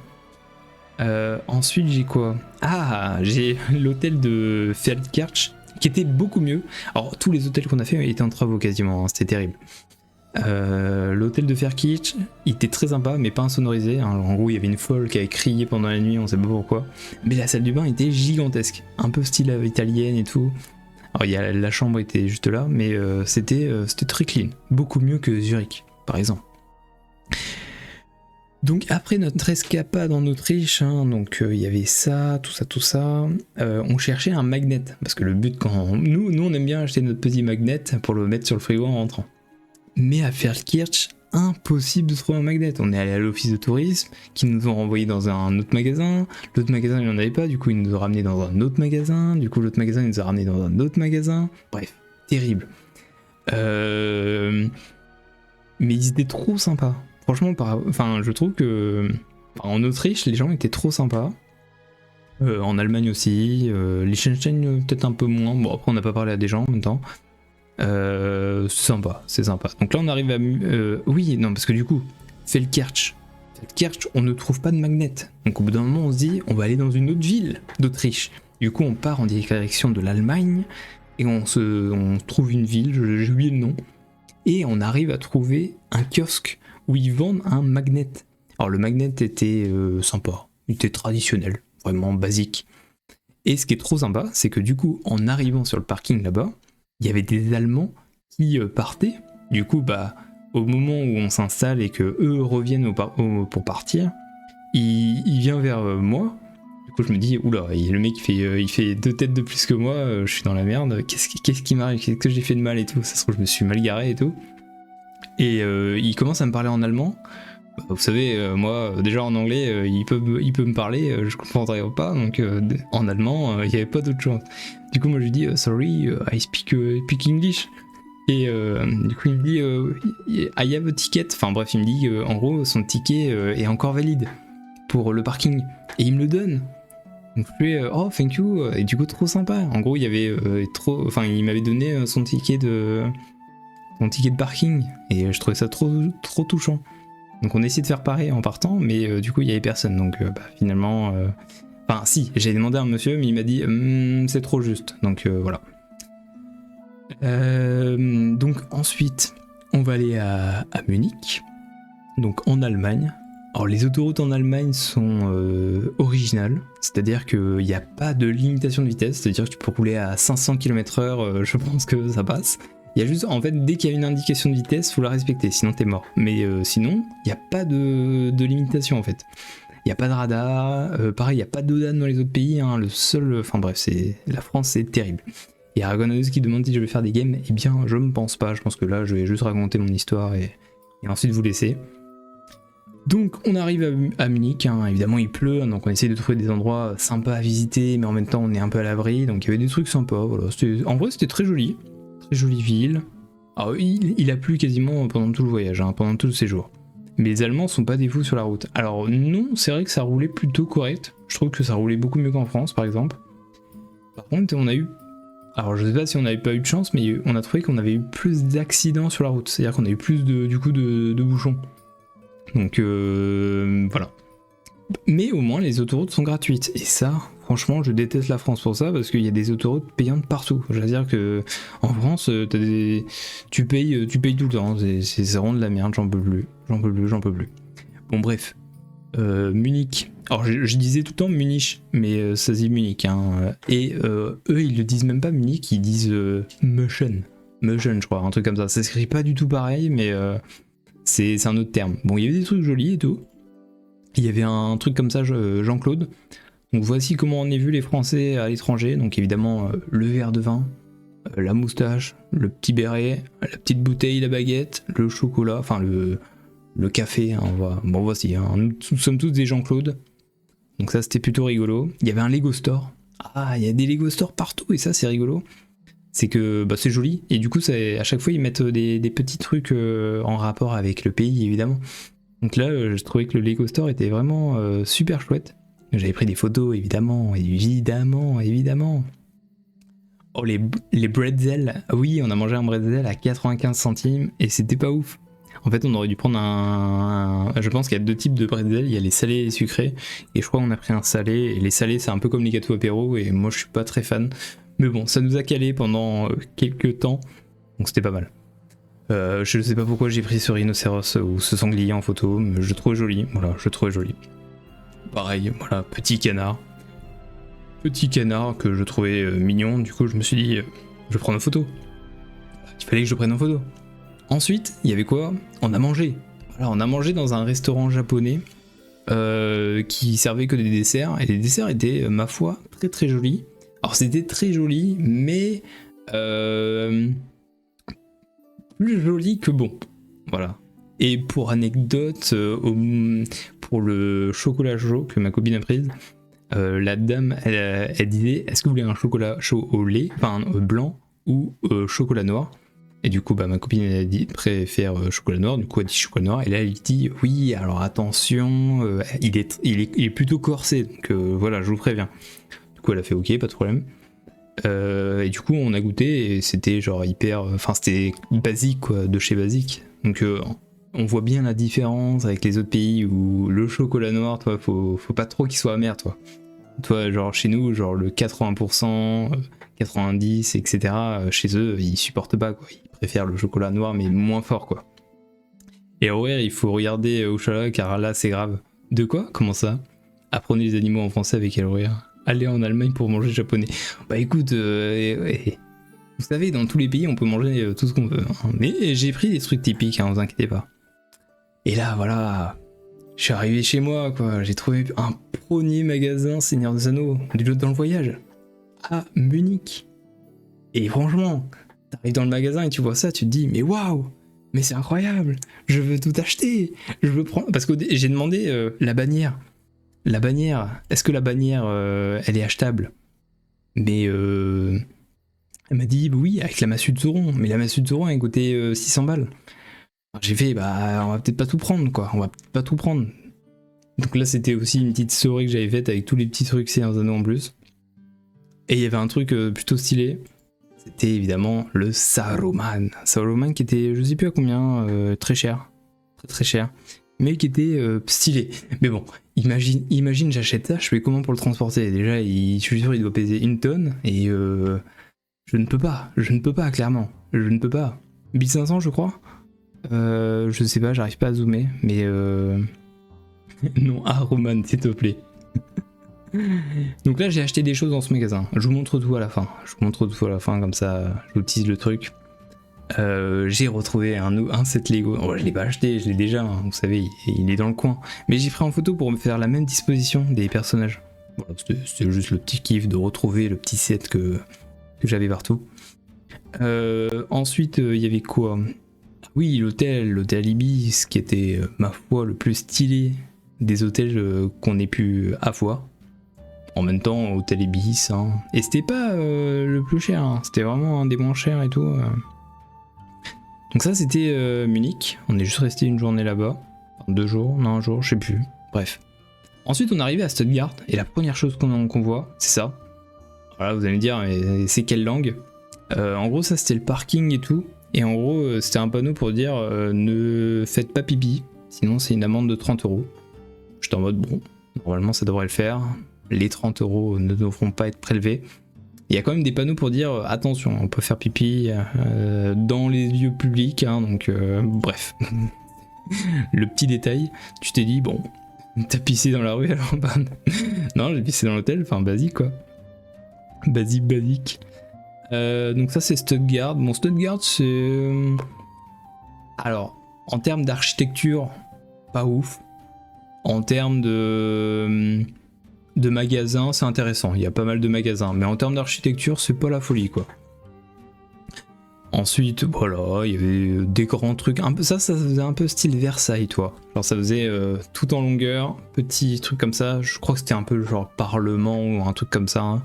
Ensuite, j'ai quoi? Ah, j'ai l'hôtel de Feldkirch, qui était beaucoup mieux. Alors, tous les hôtels qu'on a fait étaient en travaux quasiment, hein, c'était terrible. L'hôtel de Feldkirch, il était très sympa, mais pas insonorisé. Hein. En gros, il y avait une folle qui avait crié pendant la nuit, on sait pas pourquoi. Mais la salle du bain était gigantesque, un peu style italienne et tout. Alors, la chambre était juste là, mais c'était très clean, beaucoup mieux que Zurich, par exemple. Donc après notre escapade en Autriche, hein, donc il y avait ça, tout ça, on cherchait un magnet, parce que le but quand nous on aime bien acheter notre petit magnet pour le mettre sur le frigo en rentrant. Mais à Feldkirch, impossible de trouver un magnet. On est allé à l'office de tourisme, qui nous ont renvoyé dans un autre magasin. L'autre magasin, il n'en avait pas, du coup, il nous a ramené dans un autre magasin. Du coup, l'autre magasin, il nous a ramené dans un autre magasin. Bref, terrible. Mais ils étaient trop sympas. Franchement, je trouve que... en Autriche, les gens étaient trop sympas. En Allemagne aussi. Liechtenstein, peut-être un peu moins. Bon, après, on n'a pas parlé à des gens en même temps. C'est sympa. Donc là on arrive à... oui, non, parce que du coup, Feldkirch, on ne trouve pas de magnet. Donc au bout d'un moment on se dit, on va aller dans une autre ville d'Autriche. Du coup on part en direction de l'Allemagne, et on trouve une ville, j'ai oublié le nom, et on arrive à trouver un kiosque où ils vendent un magnet. Alors le magnet était sympa, il était traditionnel, vraiment basique. Et ce qui est trop sympa, c'est que du coup, en arrivant sur le parking là-bas, il y avait des Allemands qui partaient. Du coup, au moment où on s'installe et que eux reviennent pour partir, il vient vers moi. Du coup, je me dis, oula, le mec il fait 2 têtes de plus que moi, je suis dans la merde. Qu'est-ce qui m'arrive? Qu'est-ce que j'ai fait de mal et tout? Ça se trouve, je me suis mal garé et tout. Et il commence à me parler en allemand. Vous savez, moi, déjà en anglais, il peut me parler, je comprendrais pas, donc en allemand, il n'y avait pas d'autre chose. Du coup, moi je lui dis, sorry, I speak English. Et du coup, il me dit I have a ticket. Enfin bref, il me dit en gros, son ticket est encore valide pour le parking. Et il me le donne. Donc je fais oh, thank you. Et du coup, trop sympa. En gros, il y avait il m'avait donné son ticket de parking. Et je trouvais ça trop touchant. Donc on essaie de faire pareil en partant, mais du coup, il y avait personne. Donc finalement. Enfin, si, j'ai demandé à un monsieur, mais il m'a dit c'est trop juste. Donc voilà. Donc ensuite, on va aller à Munich, donc en Allemagne. Alors les autoroutes en Allemagne sont originales, c'est-à-dire qu'il n'y a pas de limitation de vitesse, c'est-à-dire que tu peux rouler à 500 km/h, je pense que ça passe. Il y a juste, en fait, dès qu'il y a une indication de vitesse, faut la respecter, sinon t'es mort. Mais sinon, il n'y a pas de limitation en fait. Il n'y a pas de radar, pareil, il n'y a pas d'ODAN dans les autres pays, hein, le seul... Enfin bref, la France, c'est terrible. Et Aragonados qui demande si je vais faire des games, eh bien je ne pense pas, je pense que là je vais juste raconter mon histoire et ensuite vous laisser. Donc on arrive à Munich, hein, évidemment il pleut, donc on essaie de trouver des endroits sympas à visiter, mais en même temps on est un peu à l'abri, donc il y avait des trucs sympas, voilà. En vrai c'était très jolie ville. Alors il a plu quasiment pendant tout le voyage, hein, pendant tout le séjour. Mais les Allemands sont pas des fous sur la route. Alors non, c'est vrai que ça roulait plutôt correct, je trouve que ça roulait beaucoup mieux qu'en France par exemple. Par contre on a eu... Alors je sais pas si on n'avait pas eu de chance, mais on a trouvé qu'on avait eu plus d'accidents sur la route, c'est-à-dire qu'on a eu plus de bouchons. Donc voilà. Mais au moins les autoroutes sont gratuites, et ça, franchement, je déteste la France pour ça, parce qu'il y a des autoroutes payantes partout. Je veux dire que en France, tu payes tout le temps, c'est vraiment de la merde, j'en peux plus. Bon bref, Munich. Alors je disais tout le temps Munich, mais ça se dit Munich, hein. Et eux ils le disent même pas Munich, ils disent München, je crois, un truc comme ça. Ça s'écrit pas du tout pareil, mais c'est un autre terme. Bon, il y avait des trucs jolis et tout. Il y avait un truc comme ça, Jean-Claude. Donc voici comment on est vu les Français à l'étranger. Donc évidemment le verre de vin, la moustache, le petit béret, la petite bouteille, la baguette, le chocolat, enfin le café. Hein, bon voici, hein, nous sommes tous des Jean-Claude. Donc ça c'était plutôt rigolo. Il y avait un Lego Store. Ah, il y a des Lego Store partout et ça c'est rigolo. C'est que c'est joli et du coup à chaque fois ils mettent des petits trucs en rapport avec le pays évidemment. Donc là je trouvais que le Lego Store était vraiment super chouette. J'avais pris des photos évidemment. Oh les bretzels. Oui, on a mangé un bretzel à 95 centimes et c'était pas ouf. En fait, on aurait dû prendre je pense qu'il y a deux types de bretzel, il y a les salés et les sucrés, et je crois qu'on a pris un salé, et les salés c'est un peu comme les gâteaux apéro, et moi je suis pas très fan. Mais bon, ça nous a calé pendant quelques temps, donc c'était pas mal. Je sais pas pourquoi j'ai pris ce rhinocéros ou ce sanglier en photo, mais je le trouvais joli, voilà, je le trouvais joli. Pareil, voilà, petit canard que je trouvais mignon, du coup je me suis dit, je vais prendre en photo. Il fallait que je prenne en photo. Ensuite, il y avait quoi ? On a mangé. Voilà, on a mangé dans un restaurant japonais qui servait que des desserts. Et les desserts étaient, ma foi, très très jolis. Alors c'était très joli, mais plus joli que bon. Voilà. Et pour anecdote, pour le chocolat chaud que ma copine a prise, la dame, elle disait, est-ce que vous voulez un chocolat chaud au lait, enfin blanc ou chocolat noir ? Et du coup, ma copine elle a dit préfère chocolat noir, du coup elle dit chocolat noir, et là elle dit oui, alors attention, il est plutôt corsé, donc voilà, je vous préviens. Du coup elle a fait ok, pas de problème. Et du coup on a goûté et c'était genre c'était basique quoi, de chez basique. Donc on voit bien la différence avec les autres pays où le chocolat noir, toi, faut pas trop qu'il soit amer, toi. Toi, genre chez nous, genre le 80%, 90, etc. Chez eux, ils supportent pas quoi. Ils préfèrent le chocolat noir mais moins fort quoi. Et ouais, il faut regarder Oshala car là c'est grave. De quoi ? Comment ça ? Apprenez les animaux en français avec Elroya. Allez en Allemagne pour manger japonais. Bah écoute, ouais. Vous savez, dans tous les pays on peut manger tout ce qu'on veut. Hein. Mais j'ai pris des trucs typiques, hein, vous inquiétez pas. Et là voilà, je suis arrivé chez moi quoi. J'ai trouvé un premier magasin Seigneur des Anneaux dans le voyage. À Munich. Et franchement, t'arrives dans le magasin et tu vois ça, tu te dis mais waouh, mais c'est incroyable, je veux tout acheter, je veux prendre, parce que j'ai demandé la bannière, est-ce que la bannière elle est achetable, mais Elle m'a dit, bah oui, avec la massue de Sauron, mais la massue de Sauron, elle coûtait 600 balles. Alors, j'ai fait, bah, on va peut-être pas tout prendre, quoi, on va peut-être pas tout prendre. Donc là, c'était aussi une petite story que j'avais faite avec tous les petits trucs Seigneur des Anneaux en plus. Et il y avait un truc plutôt stylé. C'était évidemment le Saruman. Saruman qui était, je sais plus à combien, très cher. Très très cher. Mais qui était stylé. Mais bon, imagine j'achète ça, je fais comment pour le transporter? Déjà, je suis sûr il doit peser 1 tonne. Et je ne peux pas, clairement. Je ne peux pas. 1500 je crois. Je sais pas, j'arrive pas à zoomer. Mais non, Roman, s'il te plaît. Donc là j'ai acheté des choses dans ce magasin, je vous montre tout à la fin, comme ça je vous tease le truc. J'ai retrouvé un set Lego, je l'ai pas acheté, je l'ai déjà, hein, vous savez, il est dans le coin. Mais j'ai pris en photo pour me faire la même disposition des personnages. Voilà, c'était juste le petit kiff de retrouver le petit set que j'avais partout. Ensuite il y avait quoi? Oui, l'hôtel Ibis qui était ma foi le plus stylé des hôtels qu'on ait pu avoir. En même temps, hôtel Ibis, hein. Et c'était pas le plus cher, hein. C'était vraiment un des moins chers et tout. Donc ça c'était Munich, on est juste resté une journée là-bas. Enfin, 2 jours, non un jour, je sais plus. Bref. Ensuite on est arrivé à Stuttgart, et la première chose qu'on voit, c'est ça. Voilà, vous allez me dire, mais c'est quelle langue? En gros ça c'était le parking et tout. Et en gros c'était un panneau pour dire ne faites pas pipi, sinon c'est une amende de 30 €. J'étais en mode bon, normalement ça devrait le faire. Les 30 € ne devront pas être prélevés. Il y a quand même des panneaux pour dire attention, on peut faire pipi dans les lieux publics, hein, donc bref. Le petit détail, tu t'es dit bon, t'as pissé dans la rue alors bah, non, j'ai pissé dans l'hôtel, enfin basique quoi. Basique. Donc ça c'est Stuttgart. Bon, Stuttgart c'est... Alors, en termes d'architecture, pas ouf. En termes de magasins, c'est intéressant, il y a pas mal de magasins, mais en termes d'architecture, c'est pas la folie quoi. Ensuite, voilà, il y avait des grands trucs, un peu ça faisait un peu style Versailles, toi. Genre ça faisait tout en longueur, petits trucs comme ça, je crois que c'était un peu genre Parlement ou un truc comme ça. Hein.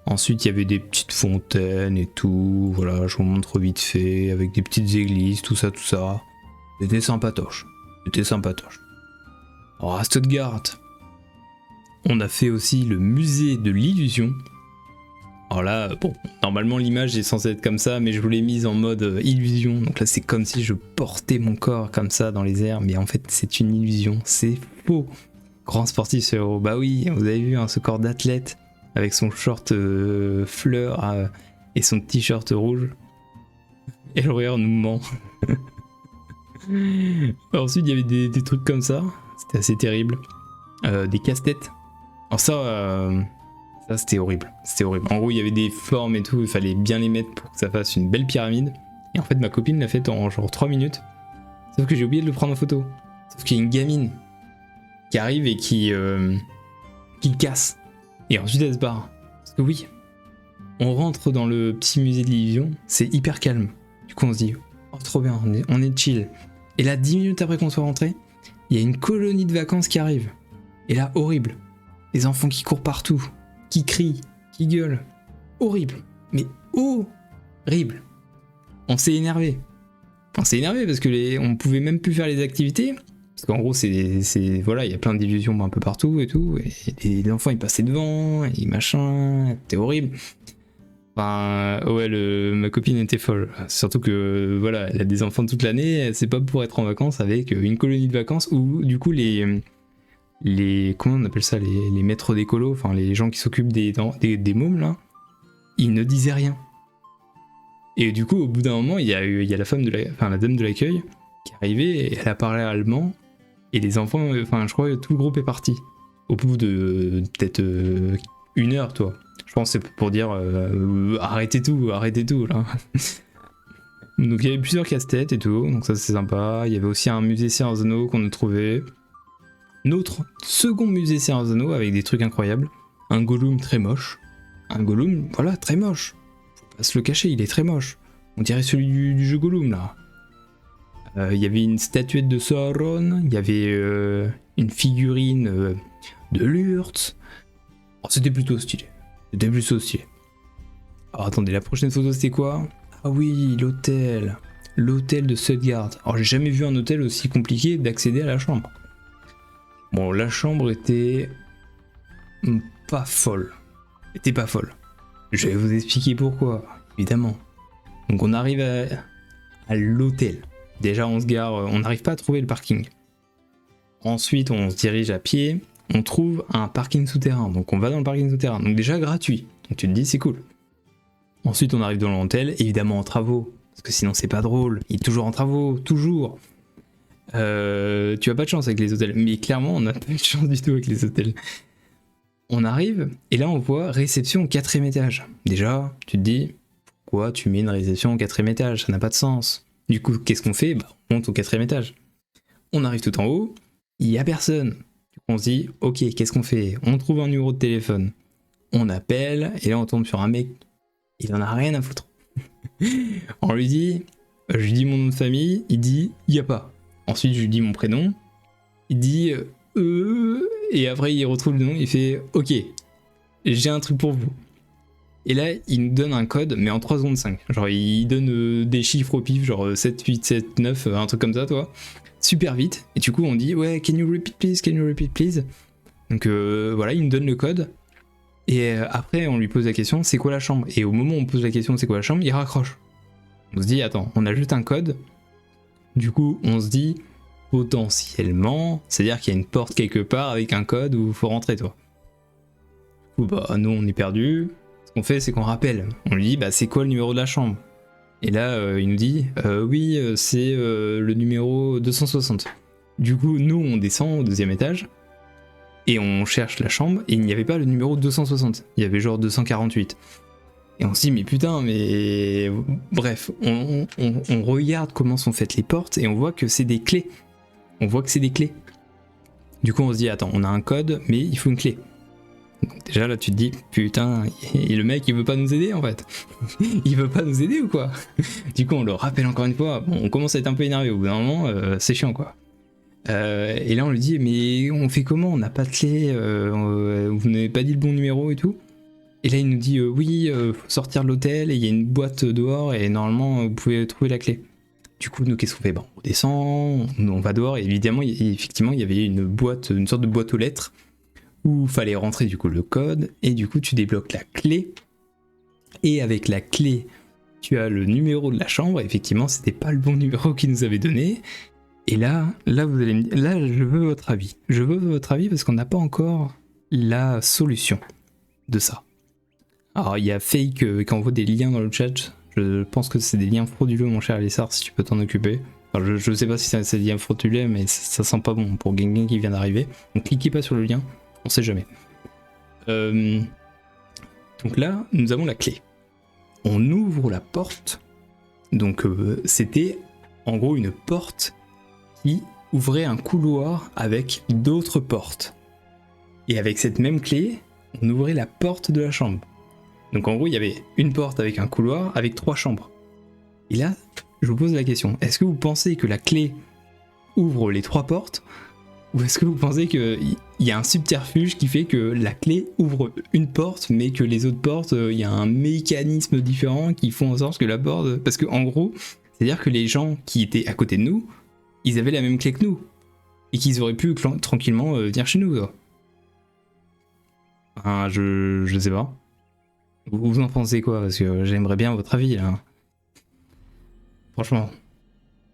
Ensuite, il y avait des petites fontaines et tout, voilà, je vous montre vite fait, avec des petites églises, tout ça. C'était sympatoche. Alors à Stuttgart, on a fait aussi le musée de l'illusion. Alors là, bon, normalement l'image est censée être comme ça, mais je vous l'ai mise en mode illusion. Donc là, c'est comme si je portais mon corps comme ça dans les airs, mais en fait, c'est une illusion, c'est faux. Grand sportif ce héros, bah oui, vous avez vu hein, ce corps d'athlète avec son short fleur et son t-shirt rouge. Et le regard nous ment. Ensuite, il y avait des trucs comme ça, c'était assez terrible. Des casse-têtes. Alors ça c'était horrible, En gros il y avait des formes et tout, il fallait bien les mettre pour que ça fasse une belle pyramide. Et en fait ma copine l'a fait en genre 3 minutes. Sauf que j'ai oublié de le prendre en photo. Sauf qu'il y a une gamine qui arrive et qui le casse. Et ensuite elle se barre. Parce que oui, on rentre dans le petit musée de l'illusion, c'est hyper calme. Du coup on se dit, oh trop bien, on est chill. Et là 10 minutes après qu'on soit rentré, il y a une colonie de vacances qui arrive. Et là horrible. Les enfants qui courent partout, qui crient, qui gueulent. Horrible. Mais horrible. On s'est énervé. parce que on pouvait même plus faire les activités. Parce qu'en gros, voilà, il y a plein d'illusions un peu partout et tout. Et les enfants, ils passaient devant, et machin. C'était horrible. Enfin, ouais, ma copine était folle. Surtout que, voilà, elle a des enfants toute l'année. C'est pas pour être en vacances avec une colonie de vacances où, du coup, comment on appelle ça, les maîtres d'écolo, enfin les gens qui s'occupent des mômes là, ils ne disaient rien. Et du coup au bout d'un moment il y a la dame de l'accueil qui est arrivée et elle a parlé allemand et les enfants, enfin je crois que tout le groupe est parti. Au bout de peut-être 1 heure toi. Je pense que c'est pour dire arrêtez tout là. Donc il y avait plusieurs casse-têtes et tout, donc ça c'est sympa. Il y avait aussi un musée Seigneur des Anneaux qu'on a trouvé. Notre second musée Seigneur des Anneaux avec des trucs incroyables. Un Gollum très moche. Un Gollum, voilà, très moche. Faut pas se le cacher, il est très moche. On dirait celui du jeu Gollum là. Il y avait une statuette de Sauron, il y avait une figurine de Lurtz. Oh, c'était plutôt stylé. Alors attendez, la prochaine photo c'était quoi? Ah oui, l'hôtel. L'hôtel de Stuttgart. Alors j'ai jamais vu un hôtel aussi compliqué d'accéder à la chambre. Bon, la chambre était pas folle. Était pas folle. Je vais vous expliquer pourquoi, évidemment. Donc on arrive à l'hôtel. Déjà on se gare, on n'arrive pas à trouver le parking. Ensuite on se dirige à pied, on trouve un parking souterrain. Donc on va dans le parking souterrain. Donc déjà gratuit. Donc tu te dis c'est cool. Ensuite on arrive dans l'hôtel, évidemment en travaux. Parce que sinon c'est pas drôle. Il est toujours en travaux, toujours. Tu as pas de chance avec les hôtels. Mais clairement on n'a pas de chance du tout avec les hôtels. On arrive et là on voit réception au 4ème étage. Déjà tu te dis pourquoi tu mets une réception au 4ème étage, ça n'a pas de sens. Du coup qu'est-ce qu'on fait? On monte au 4ème étage. On arrive tout en haut, il n'y a personne. Du coup on se dit ok qu'est-ce qu'on fait? On trouve un numéro de téléphone. On appelle et là on tombe sur un mec, il en a rien à foutre. On lui dit, je lui dis mon nom de famille, il dit il n'y a pas. Ensuite je lui dis mon prénom, il dit et après il retrouve le nom, il fait ok, j'ai un truc pour vous. Et là il nous donne un code mais en 3 secondes 5. Genre il donne des chiffres au pif, genre 7, 8, 7, 9, un truc comme ça toi. Super vite. Et du coup on dit ouais can you repeat please. Donc voilà il nous donne le code. Et après on lui pose la question c'est quoi la chambre. Et au moment où on pose la question c'est quoi la chambre, il raccroche. On se dit attends on a juste un code. Du coup on se dit potentiellement, c'est-à-dire qu'il y a une porte quelque part avec un code où il faut rentrer toi. Du coup bah nous on est perdu. Ce qu'on fait c'est qu'on rappelle. On lui dit bah c'est quoi le numéro de la chambre. Et là il nous dit oui c'est le numéro 260. Du coup nous on descend au 2ème étage. Et on cherche la chambre et il n'y avait pas le numéro 260. Il y avait genre 248. Et on se dit mais putain mais... Bref, on regarde comment sont faites les portes et on voit que c'est des clés. Du coup on se dit attends on a un code mais il faut une clé. Donc déjà là tu te dis putain et le mec il veut pas nous aider en fait. Il veut pas nous aider ou quoi? Du coup on le rappelle encore une fois. Bon on commence à être un peu énervé au bout d'un moment c'est chiant quoi. Et là on lui dit mais on fait comment? On n'a pas de clé, vous n'avez pas dit le bon numéro et tout. Et là il nous dit oui faut sortir de l'hôtel et il y a une boîte dehors et normalement vous pouvez trouver la clé. Du coup nous qu'est-ce qu'on fait? Bon on descend, on va dehors et évidemment effectivement il y avait une boîte, une sorte de boîte aux lettres où il fallait rentrer du coup le code et du coup tu débloques la clé et avec la clé tu as le numéro de la chambre. Effectivement c'était pas le bon numéro qu'il nous avait donné. Et là vous allez me dire, là je veux votre avis. Je veux votre avis parce qu'on n'a pas encore la solution de ça. Alors il y a Fake qui envoie des liens dans le chat. Je pense que c'est des liens frauduleux mon cher Alessar si tu peux t'en occuper. Enfin, je sais pas si c'est des liens frauduleux mais ça sent pas bon pour Gang qui vient d'arriver. Donc cliquez pas sur le lien, on sait jamais. Donc là nous avons la clé. On ouvre la porte. Donc c'était en gros une porte qui ouvrait un couloir avec d'autres portes. Et avec cette même clé, on ouvrait la porte de la chambre. Donc en gros, il y avait une porte avec un couloir avec 3 chambres. Et là, je vous pose la question, est-ce que vous pensez que la clé ouvre les 3 portes? Ou est-ce que vous pensez qu'il y a un subterfuge qui fait que la clé ouvre une porte, mais que les autres portes, il y a un mécanisme différent qui font en sorte que la porte... Parce que en gros, c'est-à-dire que les gens qui étaient à côté de nous, ils avaient la même clé que nous. Et qu'ils auraient pu tranquillement venir chez nous. Enfin, je sais pas. Vous en pensez quoi? Parce que j'aimerais bien votre avis là. Franchement.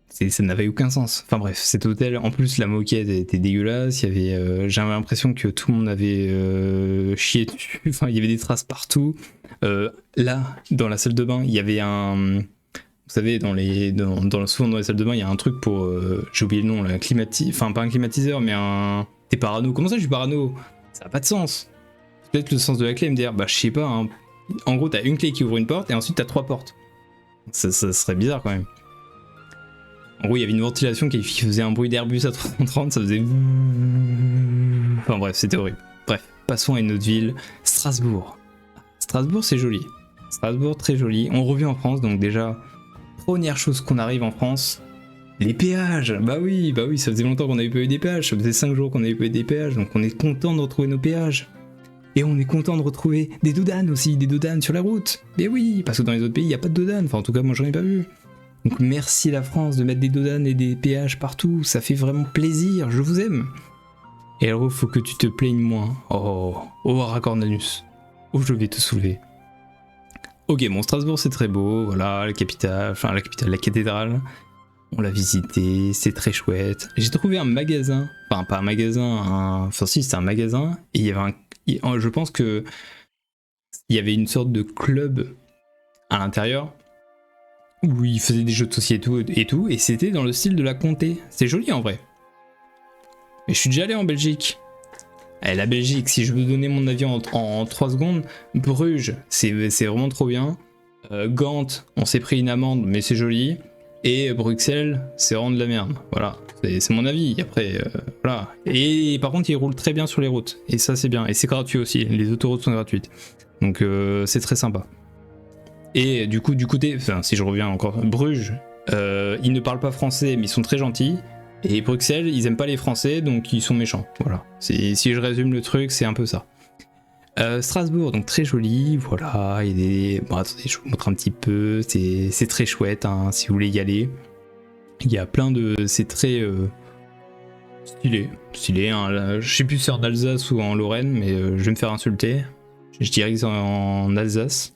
Ça n'avait aucun sens. Enfin bref, cet hôtel, en plus la moquette était dégueulasse. Il y avait, j'avais l'impression que tout le monde avait chié dessus. Enfin, il y avait des traces partout. Là, dans la salle de bain, il y avait un... Vous savez, souvent dans les salles de bain, il y a un truc pour... j'ai oublié le nom, là, enfin pas un climatiseur, mais un... T'es parano. Comment ça je suis parano? Ça n'a pas de sens. Peut-être le sens de la clé me dire, bah je sais pas, hein. En gros t'as une clé qui ouvre une porte et ensuite t'as 3 portes. Ça serait bizarre quand même. En gros il y avait une ventilation qui faisait un bruit d'Airbus à 330, ça faisait... Enfin bref, c'était horrible. Bref, passons à une autre ville, Strasbourg. Strasbourg c'est joli. Strasbourg très joli. On revient en France, donc déjà, première chose qu'on arrive en France, les péages. Bah oui, ça faisait longtemps qu'on n'avait pas eu des péages, ça faisait 5 jours qu'on n'avait pas eu des péages, donc on est content de retrouver nos péages. Et on est content de retrouver des doudanes aussi, des doudanes sur la route. Mais oui, parce que dans les autres pays, il n'y a pas de doudanes. Enfin, en tout cas, moi, j'en ai pas vu. Donc merci la France de mettre des doudanes et des péages partout. Ça fait vraiment plaisir, je vous aime. Et alors, faut que tu te plaignes moins. Oh, Aracornanus. Oh, je vais te soulever. Ok, bon, Strasbourg, c'est très beau. Voilà, la capitale, la cathédrale. On l'a visité, c'est très chouette. J'ai trouvé un magasin, enfin pas un magasin, enfin si c'était un magasin, et il y avait je pense que il y avait une sorte de club à l'intérieur où ils faisaient des jeux de société et c'était dans le style de la comté. C'est joli en vrai. Mais je suis déjà allé en Belgique. Et la Belgique, si je veux donner mon avis en 3 secondes, Bruges, c'est vraiment trop bien. Gand, on s'est pris une amende, mais c'est joli. Et Bruxelles, c'est vraiment de la merde. Voilà, c'est mon avis. Après, voilà. Et par contre, ils roulent très bien sur les routes. Et ça, c'est bien. Et c'est gratuit aussi. Les autoroutes sont gratuites. Donc, c'est très sympa. Et du coup, du côté, enfin, si je reviens encore, Bruges, ils ne parlent pas français, mais ils sont très gentils. Et Bruxelles, ils aiment pas les Français, donc ils sont méchants. Voilà. Si je résume le truc, c'est un peu ça. Strasbourg, donc très joli, voilà, il y a des... Bon, attendez, je vous montre un petit peu, c'est très chouette, hein, si vous voulez y aller. Il y a plein de... c'est très stylé, hein, là, je sais plus si c'est en Alsace ou en Lorraine, mais je vais me faire insulter. Je dirais que c'est en Alsace.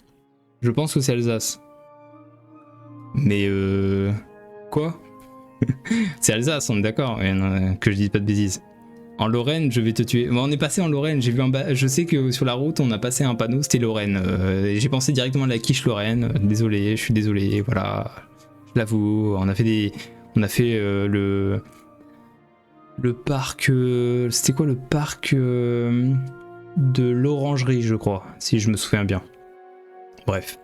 Je pense que c'est Alsace. Mais quoi? C'est Alsace, on est d'accord, que je dise pas de bêtises. En Lorraine, je vais te tuer. Bon, on est passé en Lorraine, j'ai vu je sais que sur la route, on a passé un panneau, c'était Lorraine. J'ai pensé directement à la quiche Lorraine. Désolé, je suis désolé, voilà. Je l'avoue, on a fait le parc... c'était quoi le parc de l'Orangerie, je crois, si je me souviens bien. Bref.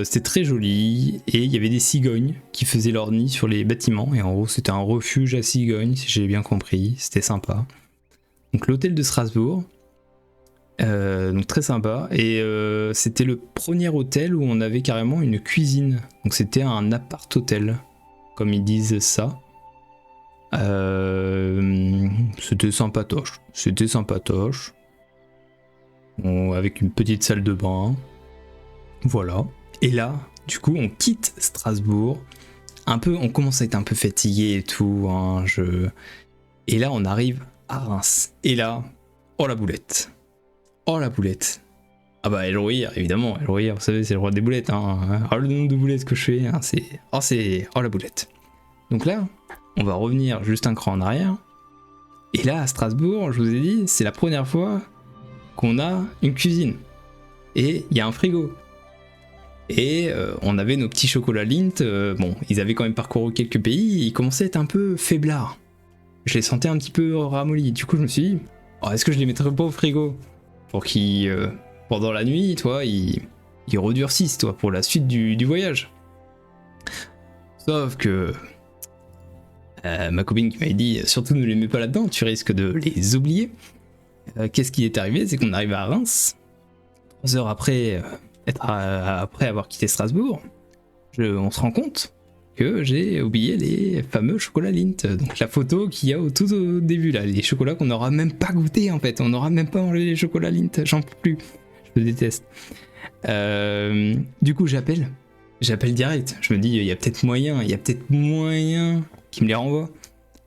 C'était très joli et il y avait des cigognes qui faisaient leur nid sur les bâtiments et en gros c'était un refuge à cigognes si j'ai bien compris, c'était sympa. Donc l'hôtel de Strasbourg, donc très sympa et c'était le premier hôtel où on avait carrément une cuisine, donc c'était un appart-hôtel comme ils disent ça. C'était sympatoche, bon, avec une petite salle de bain. Voilà. Et là, du coup, on quitte Strasbourg. On commence à être un peu fatigué et tout. Hein, Et là, on arrive à Reims. Et là, oh la boulette. Ah bah, El Rohir, évidemment. El Rohir, vous savez, c'est le roi des boulettes. Hein. Oh, le nombre de boulettes que je fais, hein, oh la boulette. Donc là, on va revenir juste un cran en arrière. Et là, à Strasbourg, je vous ai dit, c'est la première fois qu'on a une cuisine. Et il y a un frigo. Et on avait nos petits chocolats Lindt, bon, ils avaient quand même parcouru quelques pays, ils commençaient à être un peu faiblards. Je les sentais un petit peu ramollis, du coup je me suis dit, oh, est-ce que je les mettrais pas au frigo pour qu'ils, pendant la nuit, toi, ils redurcissent, toi, pour la suite du voyage. Sauf que ma copine qui m'avait dit, surtout ne les mets pas là-dedans, tu risques de les oublier. Qu'est-ce qui est arrivé? C'est qu'on arrive à Reims, 3 heures après... après avoir quitté Strasbourg, on se rend compte que j'ai oublié les fameux chocolats Lindt. Donc la photo qu'il y a tout au début là, les chocolats qu'on n'aura même pas goûté en fait, on n'aura même pas mangé les chocolats Lindt, j'en peux plus, je déteste. Du coup j'appelle direct, je me dis il y a peut-être moyen qu'il me les renvoie.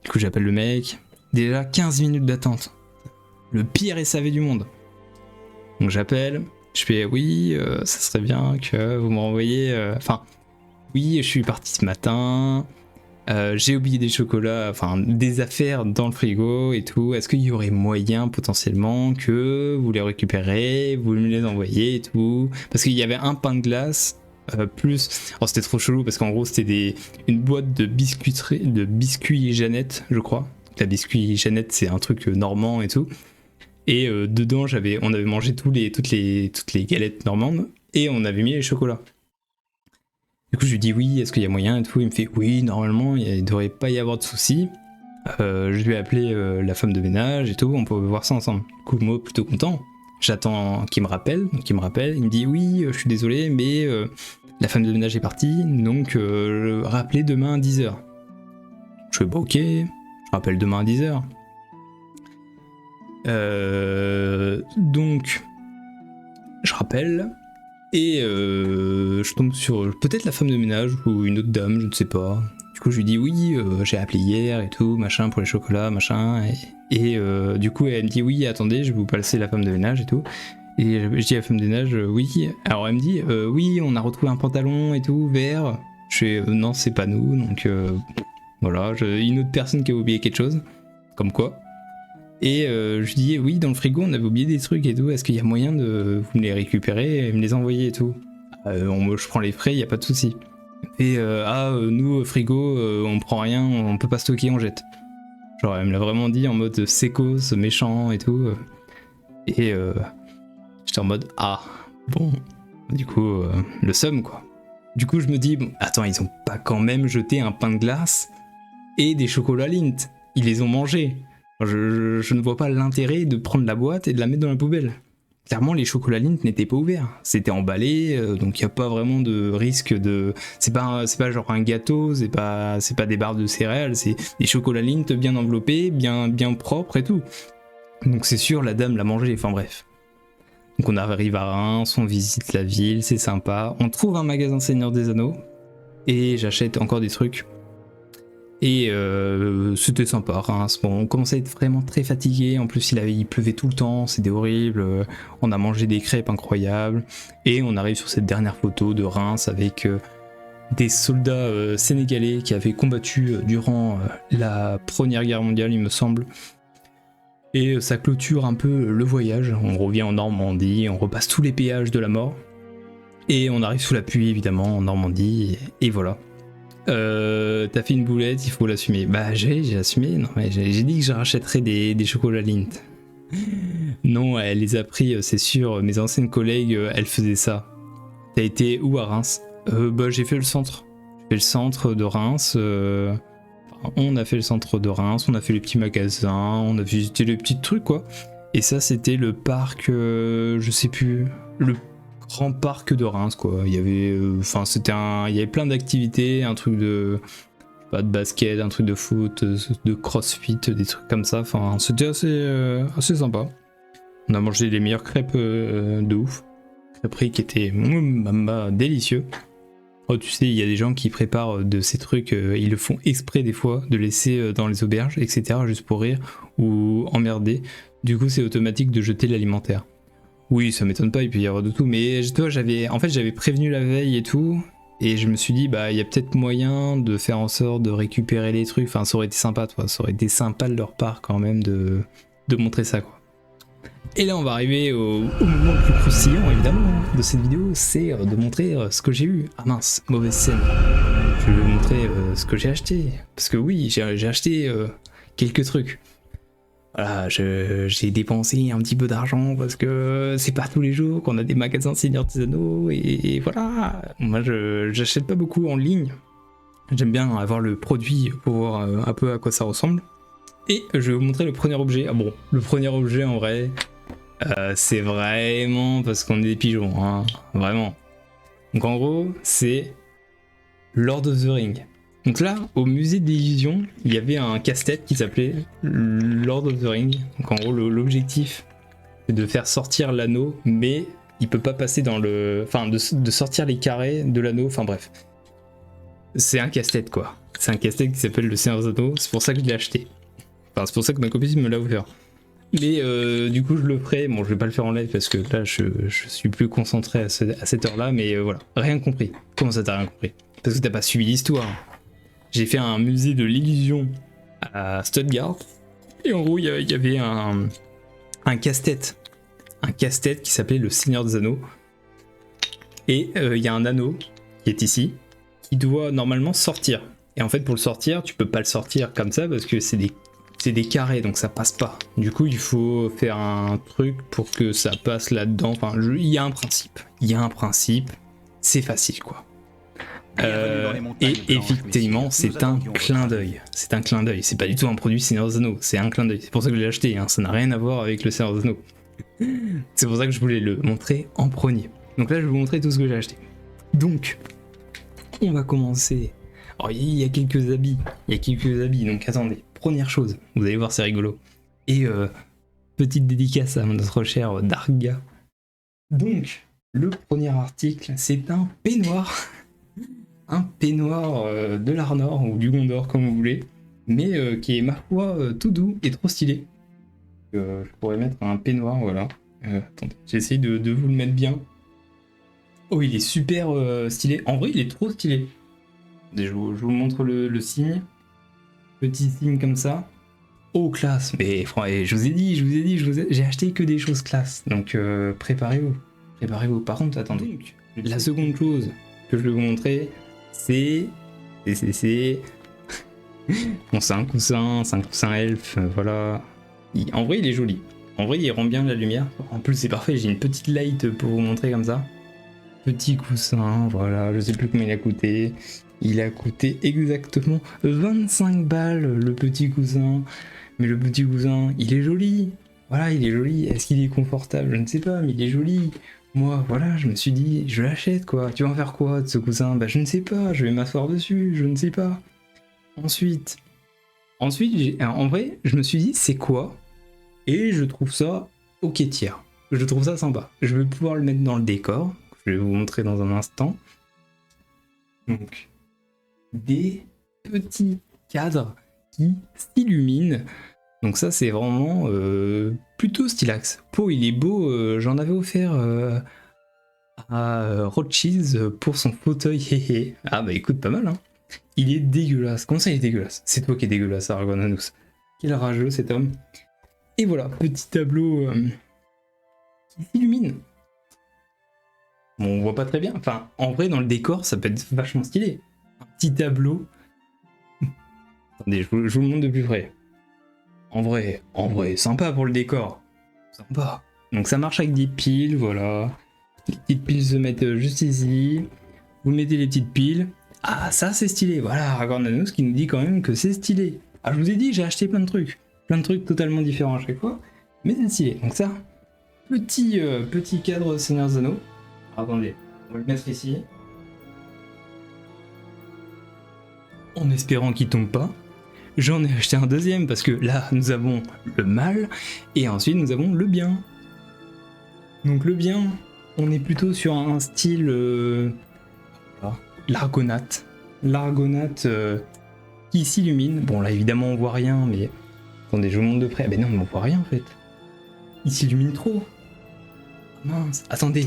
Du coup j'appelle le mec, déjà 15 minutes d'attente, le pire SAV du monde. Donc j'appelle. Je fais oui, ça serait bien que vous me renvoyiez. Enfin, oui, je suis parti ce matin. J'ai oublié des chocolats, enfin des affaires dans le frigo et tout. Est-ce qu'il y aurait moyen potentiellement que vous les récupérez, vous me les envoyez et tout? Parce qu'il y avait un pain de glace plus. Oh, c'était trop chelou parce qu'en gros c'était une boîte de biscuits Jeannette, je crois. La biscuit Jeannette, c'est un truc normand et tout. Et dedans, on avait mangé toutes les galettes normandes et on avait mis les chocolats. Du coup, je lui dis oui, est-ce qu'il y a moyen et tout. Il me fait oui, normalement, il ne devrait pas y avoir de soucis. Je lui ai appelé la femme de ménage et tout, on peut voir ça ensemble. Du coup, moi, plutôt content. J'attends qu'il me rappelle. Donc, il me dit oui, je suis désolé, mais la femme de ménage est partie, donc rappelez demain à 10h. Je fais bah ok, je rappelle demain à 10h. Donc, je rappelle, et je tombe sur peut-être la femme de ménage ou une autre dame, je ne sais pas. Du coup, je lui dis oui, j'ai appelé hier et tout, machin, pour les chocolats, machin. Et du coup, elle me dit oui, attendez, je vais vous passer la femme de ménage et tout. Et je dis à la femme de ménage oui. Alors elle me dit oui, on a retrouvé un pantalon et tout, vert. Je fais non, c'est pas nous, donc voilà, une autre personne qui a oublié quelque chose, comme quoi. Et je lui dis oui, dans le frigo on avait oublié des trucs et tout, est-ce qu'il y a moyen de vous me les récupérer et me les envoyer et tout. Je prends les frais, il n'y a pas de souci. Et nous au frigo on prend rien, on peut pas stocker, on jette. Genre elle me l'a vraiment dit en mode sécos, méchant et tout. Et j'étais en mode ah bon, du coup le seum quoi. Du coup je me dis bon, attends, ils ont pas quand même jeté un pain de glace et des chocolats Lindt, ils les ont mangés. Je ne vois pas l'intérêt de prendre la boîte et de la mettre dans la poubelle. Clairement, les chocolats Lindt n'étaient pas ouverts. C'était emballé, donc il n'y a pas vraiment de risque de... C'est pas genre un gâteau, c'est pas des barres de céréales, c'est des chocolats Lindt bien enveloppés, bien propres et tout. Donc c'est sûr, la dame l'a mangé, enfin bref. Donc on arrive à Reims, on visite la ville, c'est sympa. On trouve un magasin Seigneur des Anneaux, et j'achète encore des trucs. Et c'était sympa, Reims. Bon, on commençait à être vraiment très fatigué. En plus, il pleuvait tout le temps, c'était horrible. On a mangé des crêpes incroyables. Et on arrive sur cette dernière photo de Reims avec des soldats sénégalais qui avaient combattu durant la Première Guerre mondiale, il me semble. Et ça clôture un peu le voyage. On revient en Normandie, on repasse tous les péages de la mort. Et on arrive sous la pluie, évidemment, en Normandie. Et voilà. T'as fait une boulette, il faut l'assumer. Bah j'ai assumé, non mais j'ai dit que je rachèterais des chocolats Lindt. Non, elle les a pris, c'est sûr, mes anciennes collègues, elles faisaient ça. T'as été où à Reims? Bah j'ai fait le centre. J'ai fait le centre de Reims, on a fait le centre de Reims, on a fait les petits magasins, on a visité les petits trucs quoi. Et ça c'était le parc, je sais plus, le grand parc de Reims quoi. Il y avait il y avait plein d'activités, un truc de basket, un truc de foot, de crossfit, des trucs comme ça. Enfin, c'était assez sympa. On a mangé les meilleures crêpes de ouf. Crêperies qui étaient délicieux. Oh, tu sais, il y a des gens qui préparent de ces trucs, ils le font exprès des fois, de laisser dans les auberges, etc. juste pour rire ou emmerder. Du coup, c'est automatique de jeter l'alimentaire. Oui, ça m'étonne pas, il peut y avoir de tout, mais toi, j'avais prévenu la veille et tout, et je me suis dit, bah, il y a peut-être moyen de faire en sorte de récupérer les trucs, enfin, ça aurait été sympa, toi, ça aurait été sympa de leur part quand même de montrer ça, quoi. Et là, on va arriver au moment le plus croustillant, évidemment, de cette vidéo, c'est de montrer ce que j'ai eu. Ah mince, mauvaise scène. Je vais vous montrer ce que j'ai acheté, parce que oui, j'ai acheté quelques trucs. Voilà, j'ai dépensé un petit peu d'argent parce que c'est pas tous les jours qu'on a des magasins Seigneur des Anneaux et voilà. Moi, j'achète pas beaucoup en ligne. J'aime bien avoir le produit pour voir un peu à quoi ça ressemble. Et je vais vous montrer le premier objet. Ah bon, le premier objet en vrai, c'est vraiment parce qu'on est des pigeons, hein, vraiment. Donc en gros, c'est Lord of the Ring. Donc là, au musée d'Illusion, il y avait un casse-tête qui s'appelait Lord of the Ring. Donc en gros, l'objectif, c'est de faire sortir l'anneau, mais il peut pas passer dans le... Enfin, de sortir les carrés de l'anneau, enfin bref. C'est un casse-tête, quoi. C'est un casse-tête qui s'appelle le Seigneur des Anneaux, c'est pour ça que je l'ai acheté. Enfin, c'est pour ça que ma copine me l'a offert. Mais du coup, je le ferai. Bon, je vais pas le faire en live parce que là, je suis plus concentré à cette heure-là, mais voilà. Rien compris. Comment ça, t'as rien compris? Parce que t'as pas suivi l'histoire. J'ai fait un musée de l'illusion à Stuttgart. Et en gros, il y avait un casse-tête. Un casse-tête qui s'appelait le Seigneur des Anneaux. Et il y a un anneau qui est ici, qui doit normalement sortir. Et en fait, pour le sortir, tu peux pas le sortir comme ça parce que c'est des carrés, donc ça passe pas. Du coup, il faut faire un truc pour que ça passe là-dedans. Enfin, il y a un principe. Il y a un principe. C'est facile, quoi. Et effectivement, c'est un clin d'œil. C'est un clin d'œil. C'est pas du tout un produit Seigneur des Anneaux. C'est un clin d'œil. C'est pour ça que je l'ai acheté. Hein. Ça n'a rien à voir avec le Seigneur des Anneaux. C'est pour ça que je voulais le montrer en premier. Donc là, je vais vous montrer tout ce que j'ai acheté. Donc, on va commencer. Alors, il y a quelques habits. Donc attendez. Première chose, vous allez voir, c'est rigolo. Et petite dédicace à notre cher Darga. Donc, le premier article, c'est un peignoir. Un peignoir de l'Arnor ou du Gondor, comme vous voulez, mais qui est, ma foi, tout doux et trop stylé. Je pourrais mettre un peignoir, voilà. Attendez, j'essaie de vous le mettre bien. Oh, il est super stylé. En vrai, il est trop stylé. Je vous montre le signe. Petit signe comme ça. Oh, classe. Mais je vous ai dit, j'ai acheté que des choses classe. Donc, préparez-vous. Préparez-vous. Par contre, attendez. Donc, la seconde chose que je vais vous montrer, c'est... Bon, c'est un coussin elfe, voilà. En vrai, il est joli. En vrai, il rend bien la lumière. En plus, c'est parfait, j'ai une petite light pour vous montrer comme ça. Petit coussin, voilà, je sais plus combien il a coûté. Il a coûté exactement 25 balles, le petit coussin. Mais le petit coussin, il est joli. Voilà, il est joli. Est-ce qu'il est confortable? Je ne sais pas, mais il est joli. Moi, voilà, je me suis dit, je l'achète, quoi. Tu vas en faire quoi de ce coussin? Bah, je ne sais pas, je vais m'asseoir dessus, je ne sais pas. Ensuite, en vrai, je me suis dit, c'est quoi? Et je trouve ça ok tiers. Je trouve ça sympa. Je vais pouvoir le mettre dans le décor. Je vais vous montrer dans un instant. Donc, des petits cadres qui s'illuminent. Donc ça, c'est vraiment plutôt stylax. Il est beau. J'en avais offert à Rothschild pour son fauteuil. Ah bah écoute, pas mal, hein. Il est dégueulasse. Comment ça, il est dégueulasse? C'est toi qui es dégueulasse, Argonanus. Quel rageux, cet homme. Et voilà, petit tableau qui s'illumine. Bon, on voit pas très bien. Enfin, en vrai, dans le décor, ça peut être vachement stylé. Un petit tableau. Attendez, je vous le montre de plus près. En vrai, sympa pour le décor. Sympa. Donc ça marche avec des piles, voilà. Les petites piles se mettent juste ici. Vous mettez les petites piles. Ah, ça c'est stylé. Voilà, Argonanus qui nous dit quand même que c'est stylé. Ah, je vous ai dit, j'ai acheté plein de trucs. Plein de trucs totalement différents à chaque fois. Mais c'est stylé. Donc ça, petit cadre Seigneur des Anneaux. Attendez, on va le mettre ici. En espérant qu'il tombe pas. J'en ai acheté un deuxième parce que là, nous avons le mal et ensuite nous avons le bien. Donc le bien, on est plutôt sur un style l'argonate. L'argonate qui s'illumine. Bon là évidemment on voit rien, mais attendez, je vous montre de près. Ben non, mais on voit rien en fait. Il s'illumine trop. Mince, attendez,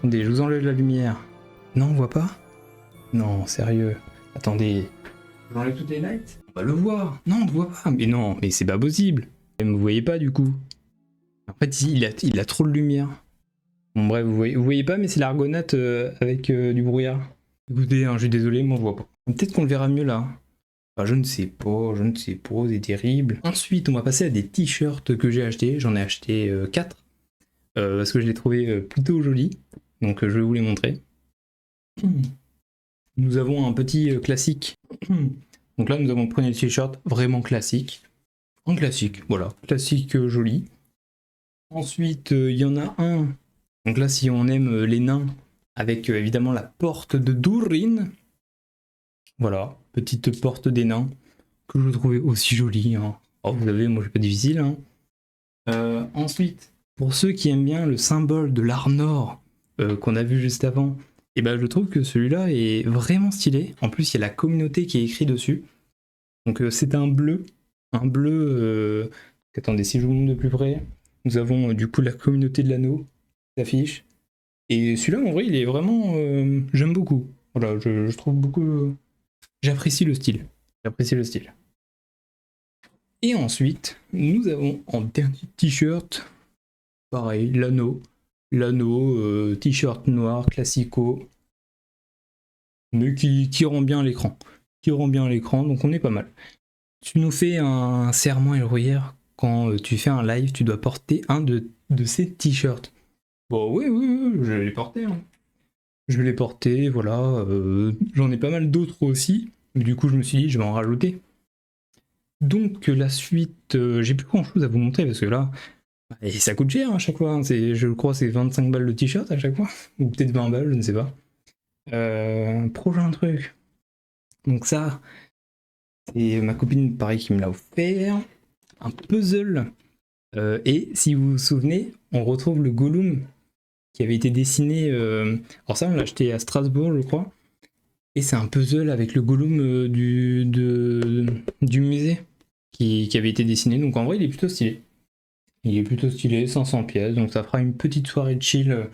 je vous enlève la lumière. Non, on voit pas? Non, sérieux. Attendez. J'enlève toutes les lights? On va le voir. Non, on ne voit pas. Mais non, mais c'est pas possible. Vous voyez pas du coup. En fait, il a trop de lumière. Bon bref, vous voyez pas, mais c'est l'argonate avec du brouillard. Écoutez, hein, je suis désolé, moi on voit pas. Peut-être qu'on le verra mieux là. Enfin, je ne sais pas, c'est terrible. Ensuite, on va passer à des t-shirts que j'ai achetés. J'en ai acheté 4. Parce que je les trouvais plutôt jolis. Donc je vais vous les montrer. Nous avons un petit classique. Donc là, nous avons le premier t-shirt vraiment classique. Un classique, voilà. Classique joli. Ensuite, il y en a un. Donc là, si on aime les nains, avec évidemment la porte de Durin. Voilà, petite porte des nains, que je trouvais aussi jolie. Hein. Oh, vous savez, moi, je suis pas difficile. Hein. Ensuite, pour ceux qui aiment bien le symbole de l'Arnor qu'on a vu juste avant, et ben je trouve que celui-là est vraiment stylé. En plus, il y a la communauté qui est écrit dessus. Donc c'est un bleu. Un bleu... Attendez, si je vous montre de plus près, nous avons du coup la communauté de l'anneau qui s'affiche. Et celui-là, en vrai, il est vraiment... j'aime beaucoup. Voilà, je trouve beaucoup... J'apprécie le style. Et ensuite, nous avons en dernier t-shirt, pareil, l'anneau, t-shirt noir, classico, mais qui rend bien l'écran. Donc on est pas mal. Tu nous fais un serment héroïaire quand tu fais un live, tu dois porter un de ces t-shirts. Bon, oui, je l'ai porté. Hein. Je l'ai porté, voilà. J'en ai pas mal d'autres aussi. Du coup, je me suis dit, je vais en rajouter. Donc la suite, j'ai plus grand chose à vous montrer parce que là, et ça coûte cher à chaque fois. Hein. Je crois que c'est 25 balles le t-shirt à chaque fois, ou peut-être 20 balles, je ne sais pas. Prochain truc. Donc ça, c'est ma copine pareil qui me l'a offert. Un puzzle Et si vous vous souvenez, on retrouve le Gollum qui avait été dessiné. Alors ça, on l'a acheté à Strasbourg, je crois. Et c'est un puzzle avec le Gollum du musée qui avait été dessiné. Donc en vrai, il est plutôt stylé. Il est plutôt stylé, 500 pièces. Donc ça fera une petite soirée de chill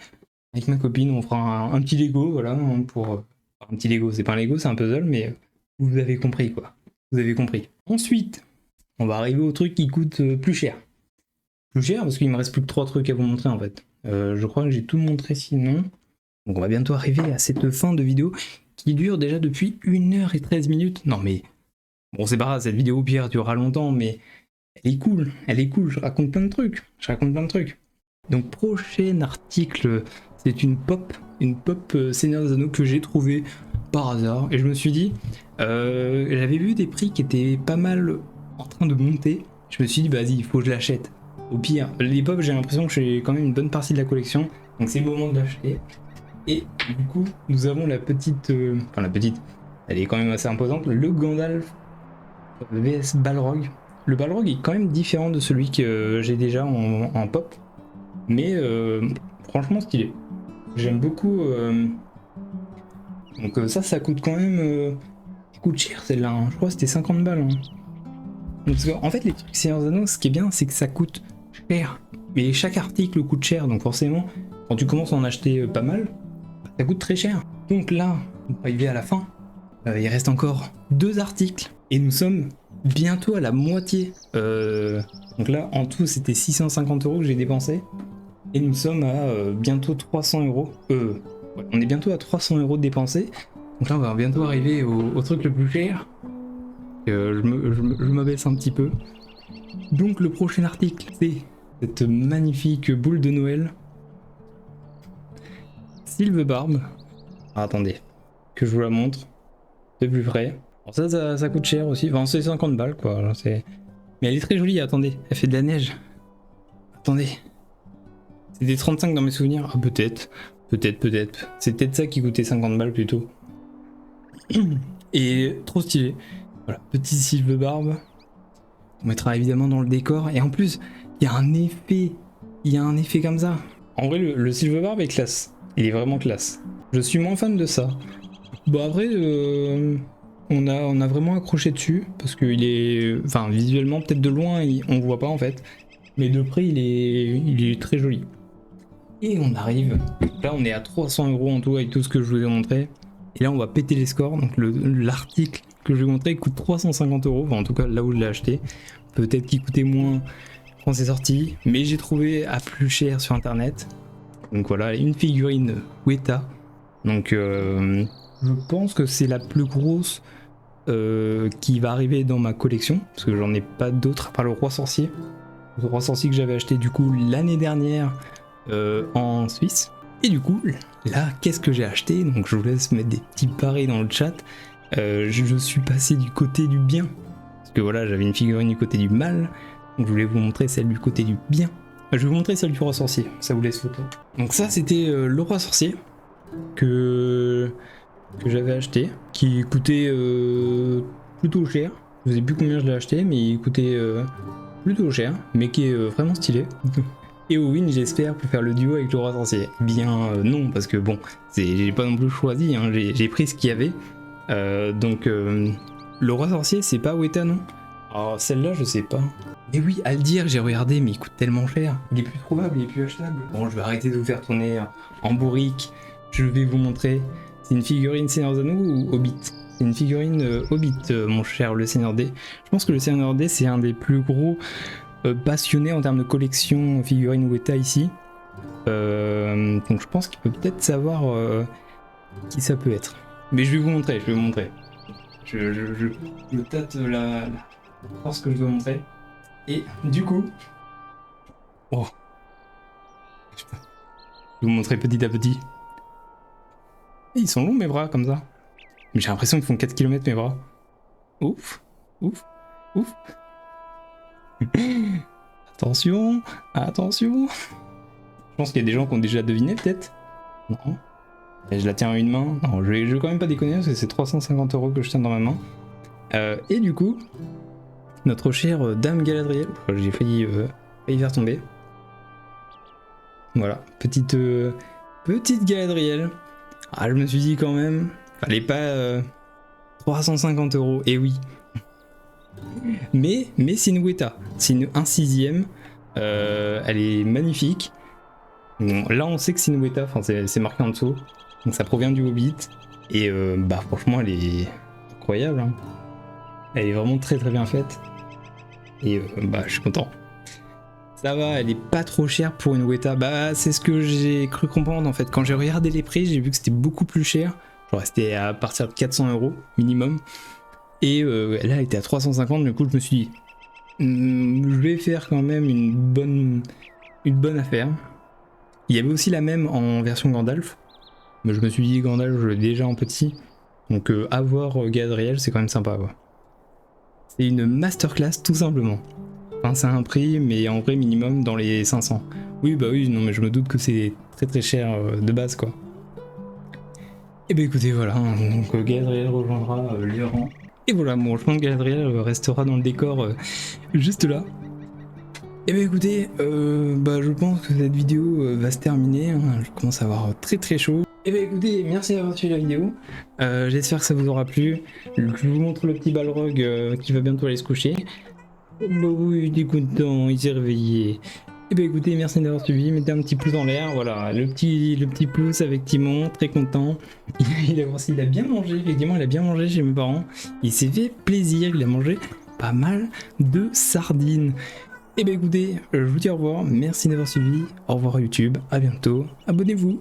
avec ma copine. On fera un petit Lego, voilà, pour un petit Lego. C'est pas un Lego, c'est un puzzle, mais vous avez compris quoi. Vous avez compris. Ensuite, on va arriver au truc qui coûte plus cher. Plus cher parce qu'il me reste plus que 3 trucs à vous montrer en fait. Je crois que j'ai tout montré sinon. Donc on va bientôt arriver à cette fin de vidéo qui dure déjà depuis 1h13 minutes. Non mais, bon c'est pas grave, cette vidéo au pire durera longtemps, mais elle est cool, je raconte plein de trucs. Donc prochain article, c'est une pop Seigneur des Anneaux que j'ai trouvé par hasard. Et je me suis dit, j'avais vu des prix qui étaient pas mal en train de monter. Je me suis dit, vas-y, il faut que je l'achète. Au pire, les pop, j'ai l'impression que j'ai quand même une bonne partie de la collection. Donc c'est le moment de l'acheter. Et du coup, nous avons la petite... Enfin la petite, elle est quand même assez imposante. Le Gandalf VS Balrog. Le Balrog est quand même différent de celui que j'ai déjà en pop. Mais franchement stylé. J'aime beaucoup. Donc ça coûte quand même... ça coûte cher celle-là. Hein. Je crois que c'était 50 balles. Hein. Donc, en fait, les trucs Seigneur des Anneaux, ce qui est bien, c'est que ça coûte cher. Mais chaque article coûte cher. Donc forcément, quand tu commences à en acheter pas mal, ça coûte très cher. Donc là, on va arriver à la fin. Il reste encore 2 articles. Et nous sommes bientôt à la moitié. Donc là, en tout, c'était 650 € que j'ai dépensé. Et nous sommes à bientôt 300 €. Ouais, on est bientôt à 300 € de dépensés. Donc là, on va bientôt arriver au truc le plus cher. Je m'abaisse un petit peu. Donc le prochain article, c'est cette magnifique boule de Noël. Sylvebarbe. Ah, attendez, que je vous la montre de plus près. Alors ça coûte cher aussi. Enfin, c'est 50 balles quoi. Alors, mais elle est très jolie, attendez. Elle fait de la neige. Attendez. C'était 35 dans mes souvenirs. Ah, peut-être. C'est peut-être ça qui coûtait 50 balles plutôt. Et trop stylé. Voilà, petit Sylvebarbe. On mettra évidemment dans le décor. Et en plus, il y a un effet. Il y a un effet comme ça. En vrai, le Sylvebarbe est classe. Il est vraiment classe. Je suis moins fan de ça. Bon après, on a vraiment accroché dessus. Parce qu'il est... Enfin, visuellement, peut-être de loin, on voit pas en fait. Mais de près, il est très joli. Et on arrive... Là, on est à 300 € en tout avec tout ce que je vous ai montré. Et là, on va péter les scores. Donc l'article que je vais montrer coûte 350 €. Enfin, en tout cas, là où je l'ai acheté. Peut-être qu'il coûtait moins quand c'est sorti. Mais j'ai trouvé à plus cher sur internet. Donc voilà, une figurine Weta. Donc je pense que c'est la plus grosse qui va arriver dans ma collection. Parce que j'en ai pas d'autres à part le Roi Sorcier. Le Roi Sorcier que j'avais acheté du coup l'année dernière en Suisse. Et du coup, là, qu'est-ce que j'ai acheté? Donc je vous laisse mettre des petits paris dans le chat. Je suis passé du côté du bien. Parce que voilà, j'avais une figurine du côté du mal. Donc je voulais vous montrer celle du côté du bien. Je vais vous montrer celle du Roi Sorcier, ça vous laisse photo. Donc ça c'était le Roi Sorcier que j'avais acheté, qui coûtait plutôt cher. Je sais plus combien je l'ai acheté, mais il coûtait plutôt cher, mais qui est vraiment stylé. Et Owen, j'espère, pour faire le duo avec le Roi Sorcier. Bien non, parce que bon, j'ai pas non plus choisi, hein, j'ai pris ce qu'il y avait. Donc le Roi Sorcier, c'est pas Weta, non? Alors celle-là, je sais pas. Mais oui, à le dire, j'ai regardé, mais il coûte tellement cher. Il est plus trouvable, il est plus achetable. Bon, je vais arrêter de vous faire tourner en bourrique. Je vais vous montrer. C'est une figurine Seigneur des Anneaux ou Hobbit? C'est une figurine Hobbit, mon cher le Seigneur D. Je pense que le Seigneur D, c'est un des plus gros passionnés en termes de collection figurines Weta ici. Donc je pense qu'il peut peut-être savoir qui ça peut être. Mais je vais vous montrer, Je tâte la force que je dois montrer. Et du coup... Oh. Je vais vous montrer petit à petit. Et ils sont longs mes bras comme ça. Mais j'ai l'impression qu'ils font 4 km mes bras. Ouf. Ouf. Ouf. Attention. Attention. Je pense qu'il y a des gens qui ont déjà deviné peut-être. Non. Et je la tiens à une main. Non, je vais quand même pas déconner parce que c'est 350 € que je tiens dans ma main. Et du coup, notre chère Dame Galadriel, j'ai failli y faire tomber. Voilà, petite Galadriel. Ah, je me suis dit quand même, fallait pas 350 €. Et oui. Mais c'est une Weta, c'est une 1/6, elle est magnifique. Bon, là on sait que c'est une Weta, enfin c'est marqué en dessous, donc ça provient du Hobbit. Et bah franchement elle est incroyable, hein. Elle est vraiment très bien faite. Et bah je suis content. Ça va, elle est pas trop chère pour une Weta. Bah c'est ce que j'ai cru comprendre en fait. Quand j'ai regardé les prix, j'ai vu que c'était beaucoup plus cher. Genre c'était à partir de 400 € minimum. Et là elle était à 350, du coup je me suis dit je vais faire quand même une bonne affaire. Il y avait aussi la même en version Gandalf, mais je me suis dit Gandalf je l'ai déjà en petit, donc avoir Galadriel c'est quand même sympa quoi. C'est une masterclass tout simplement. Enfin c'est un prix mais en vrai minimum dans les 500. Oui bah oui non mais je me doute que c'est très cher de base quoi. Et bah écoutez voilà, donc Galadriel rejoindra les rangs. Et voilà, bon je pense que Galadriel restera dans le décor juste là. Et bah écoutez, bah je pense que cette vidéo va se terminer, hein. Je commence à avoir très chaud. Et bah écoutez, merci d'avoir suivi la vidéo, j'espère que ça vous aura plu. Je vous montre le petit Balrog qui va bientôt aller se coucher. Bah oui, il est content, il s'est réveillé. Et bah écoutez, merci d'avoir suivi, mettez un petit pouce en l'air, voilà, le petit pouce avec Timon, très content. Il a bien mangé, effectivement il a bien mangé chez mes parents, il s'est fait plaisir, il a mangé pas mal de sardines. Et bah écoutez, je vous dis au revoir, merci d'avoir suivi, au revoir YouTube, à bientôt, abonnez-vous.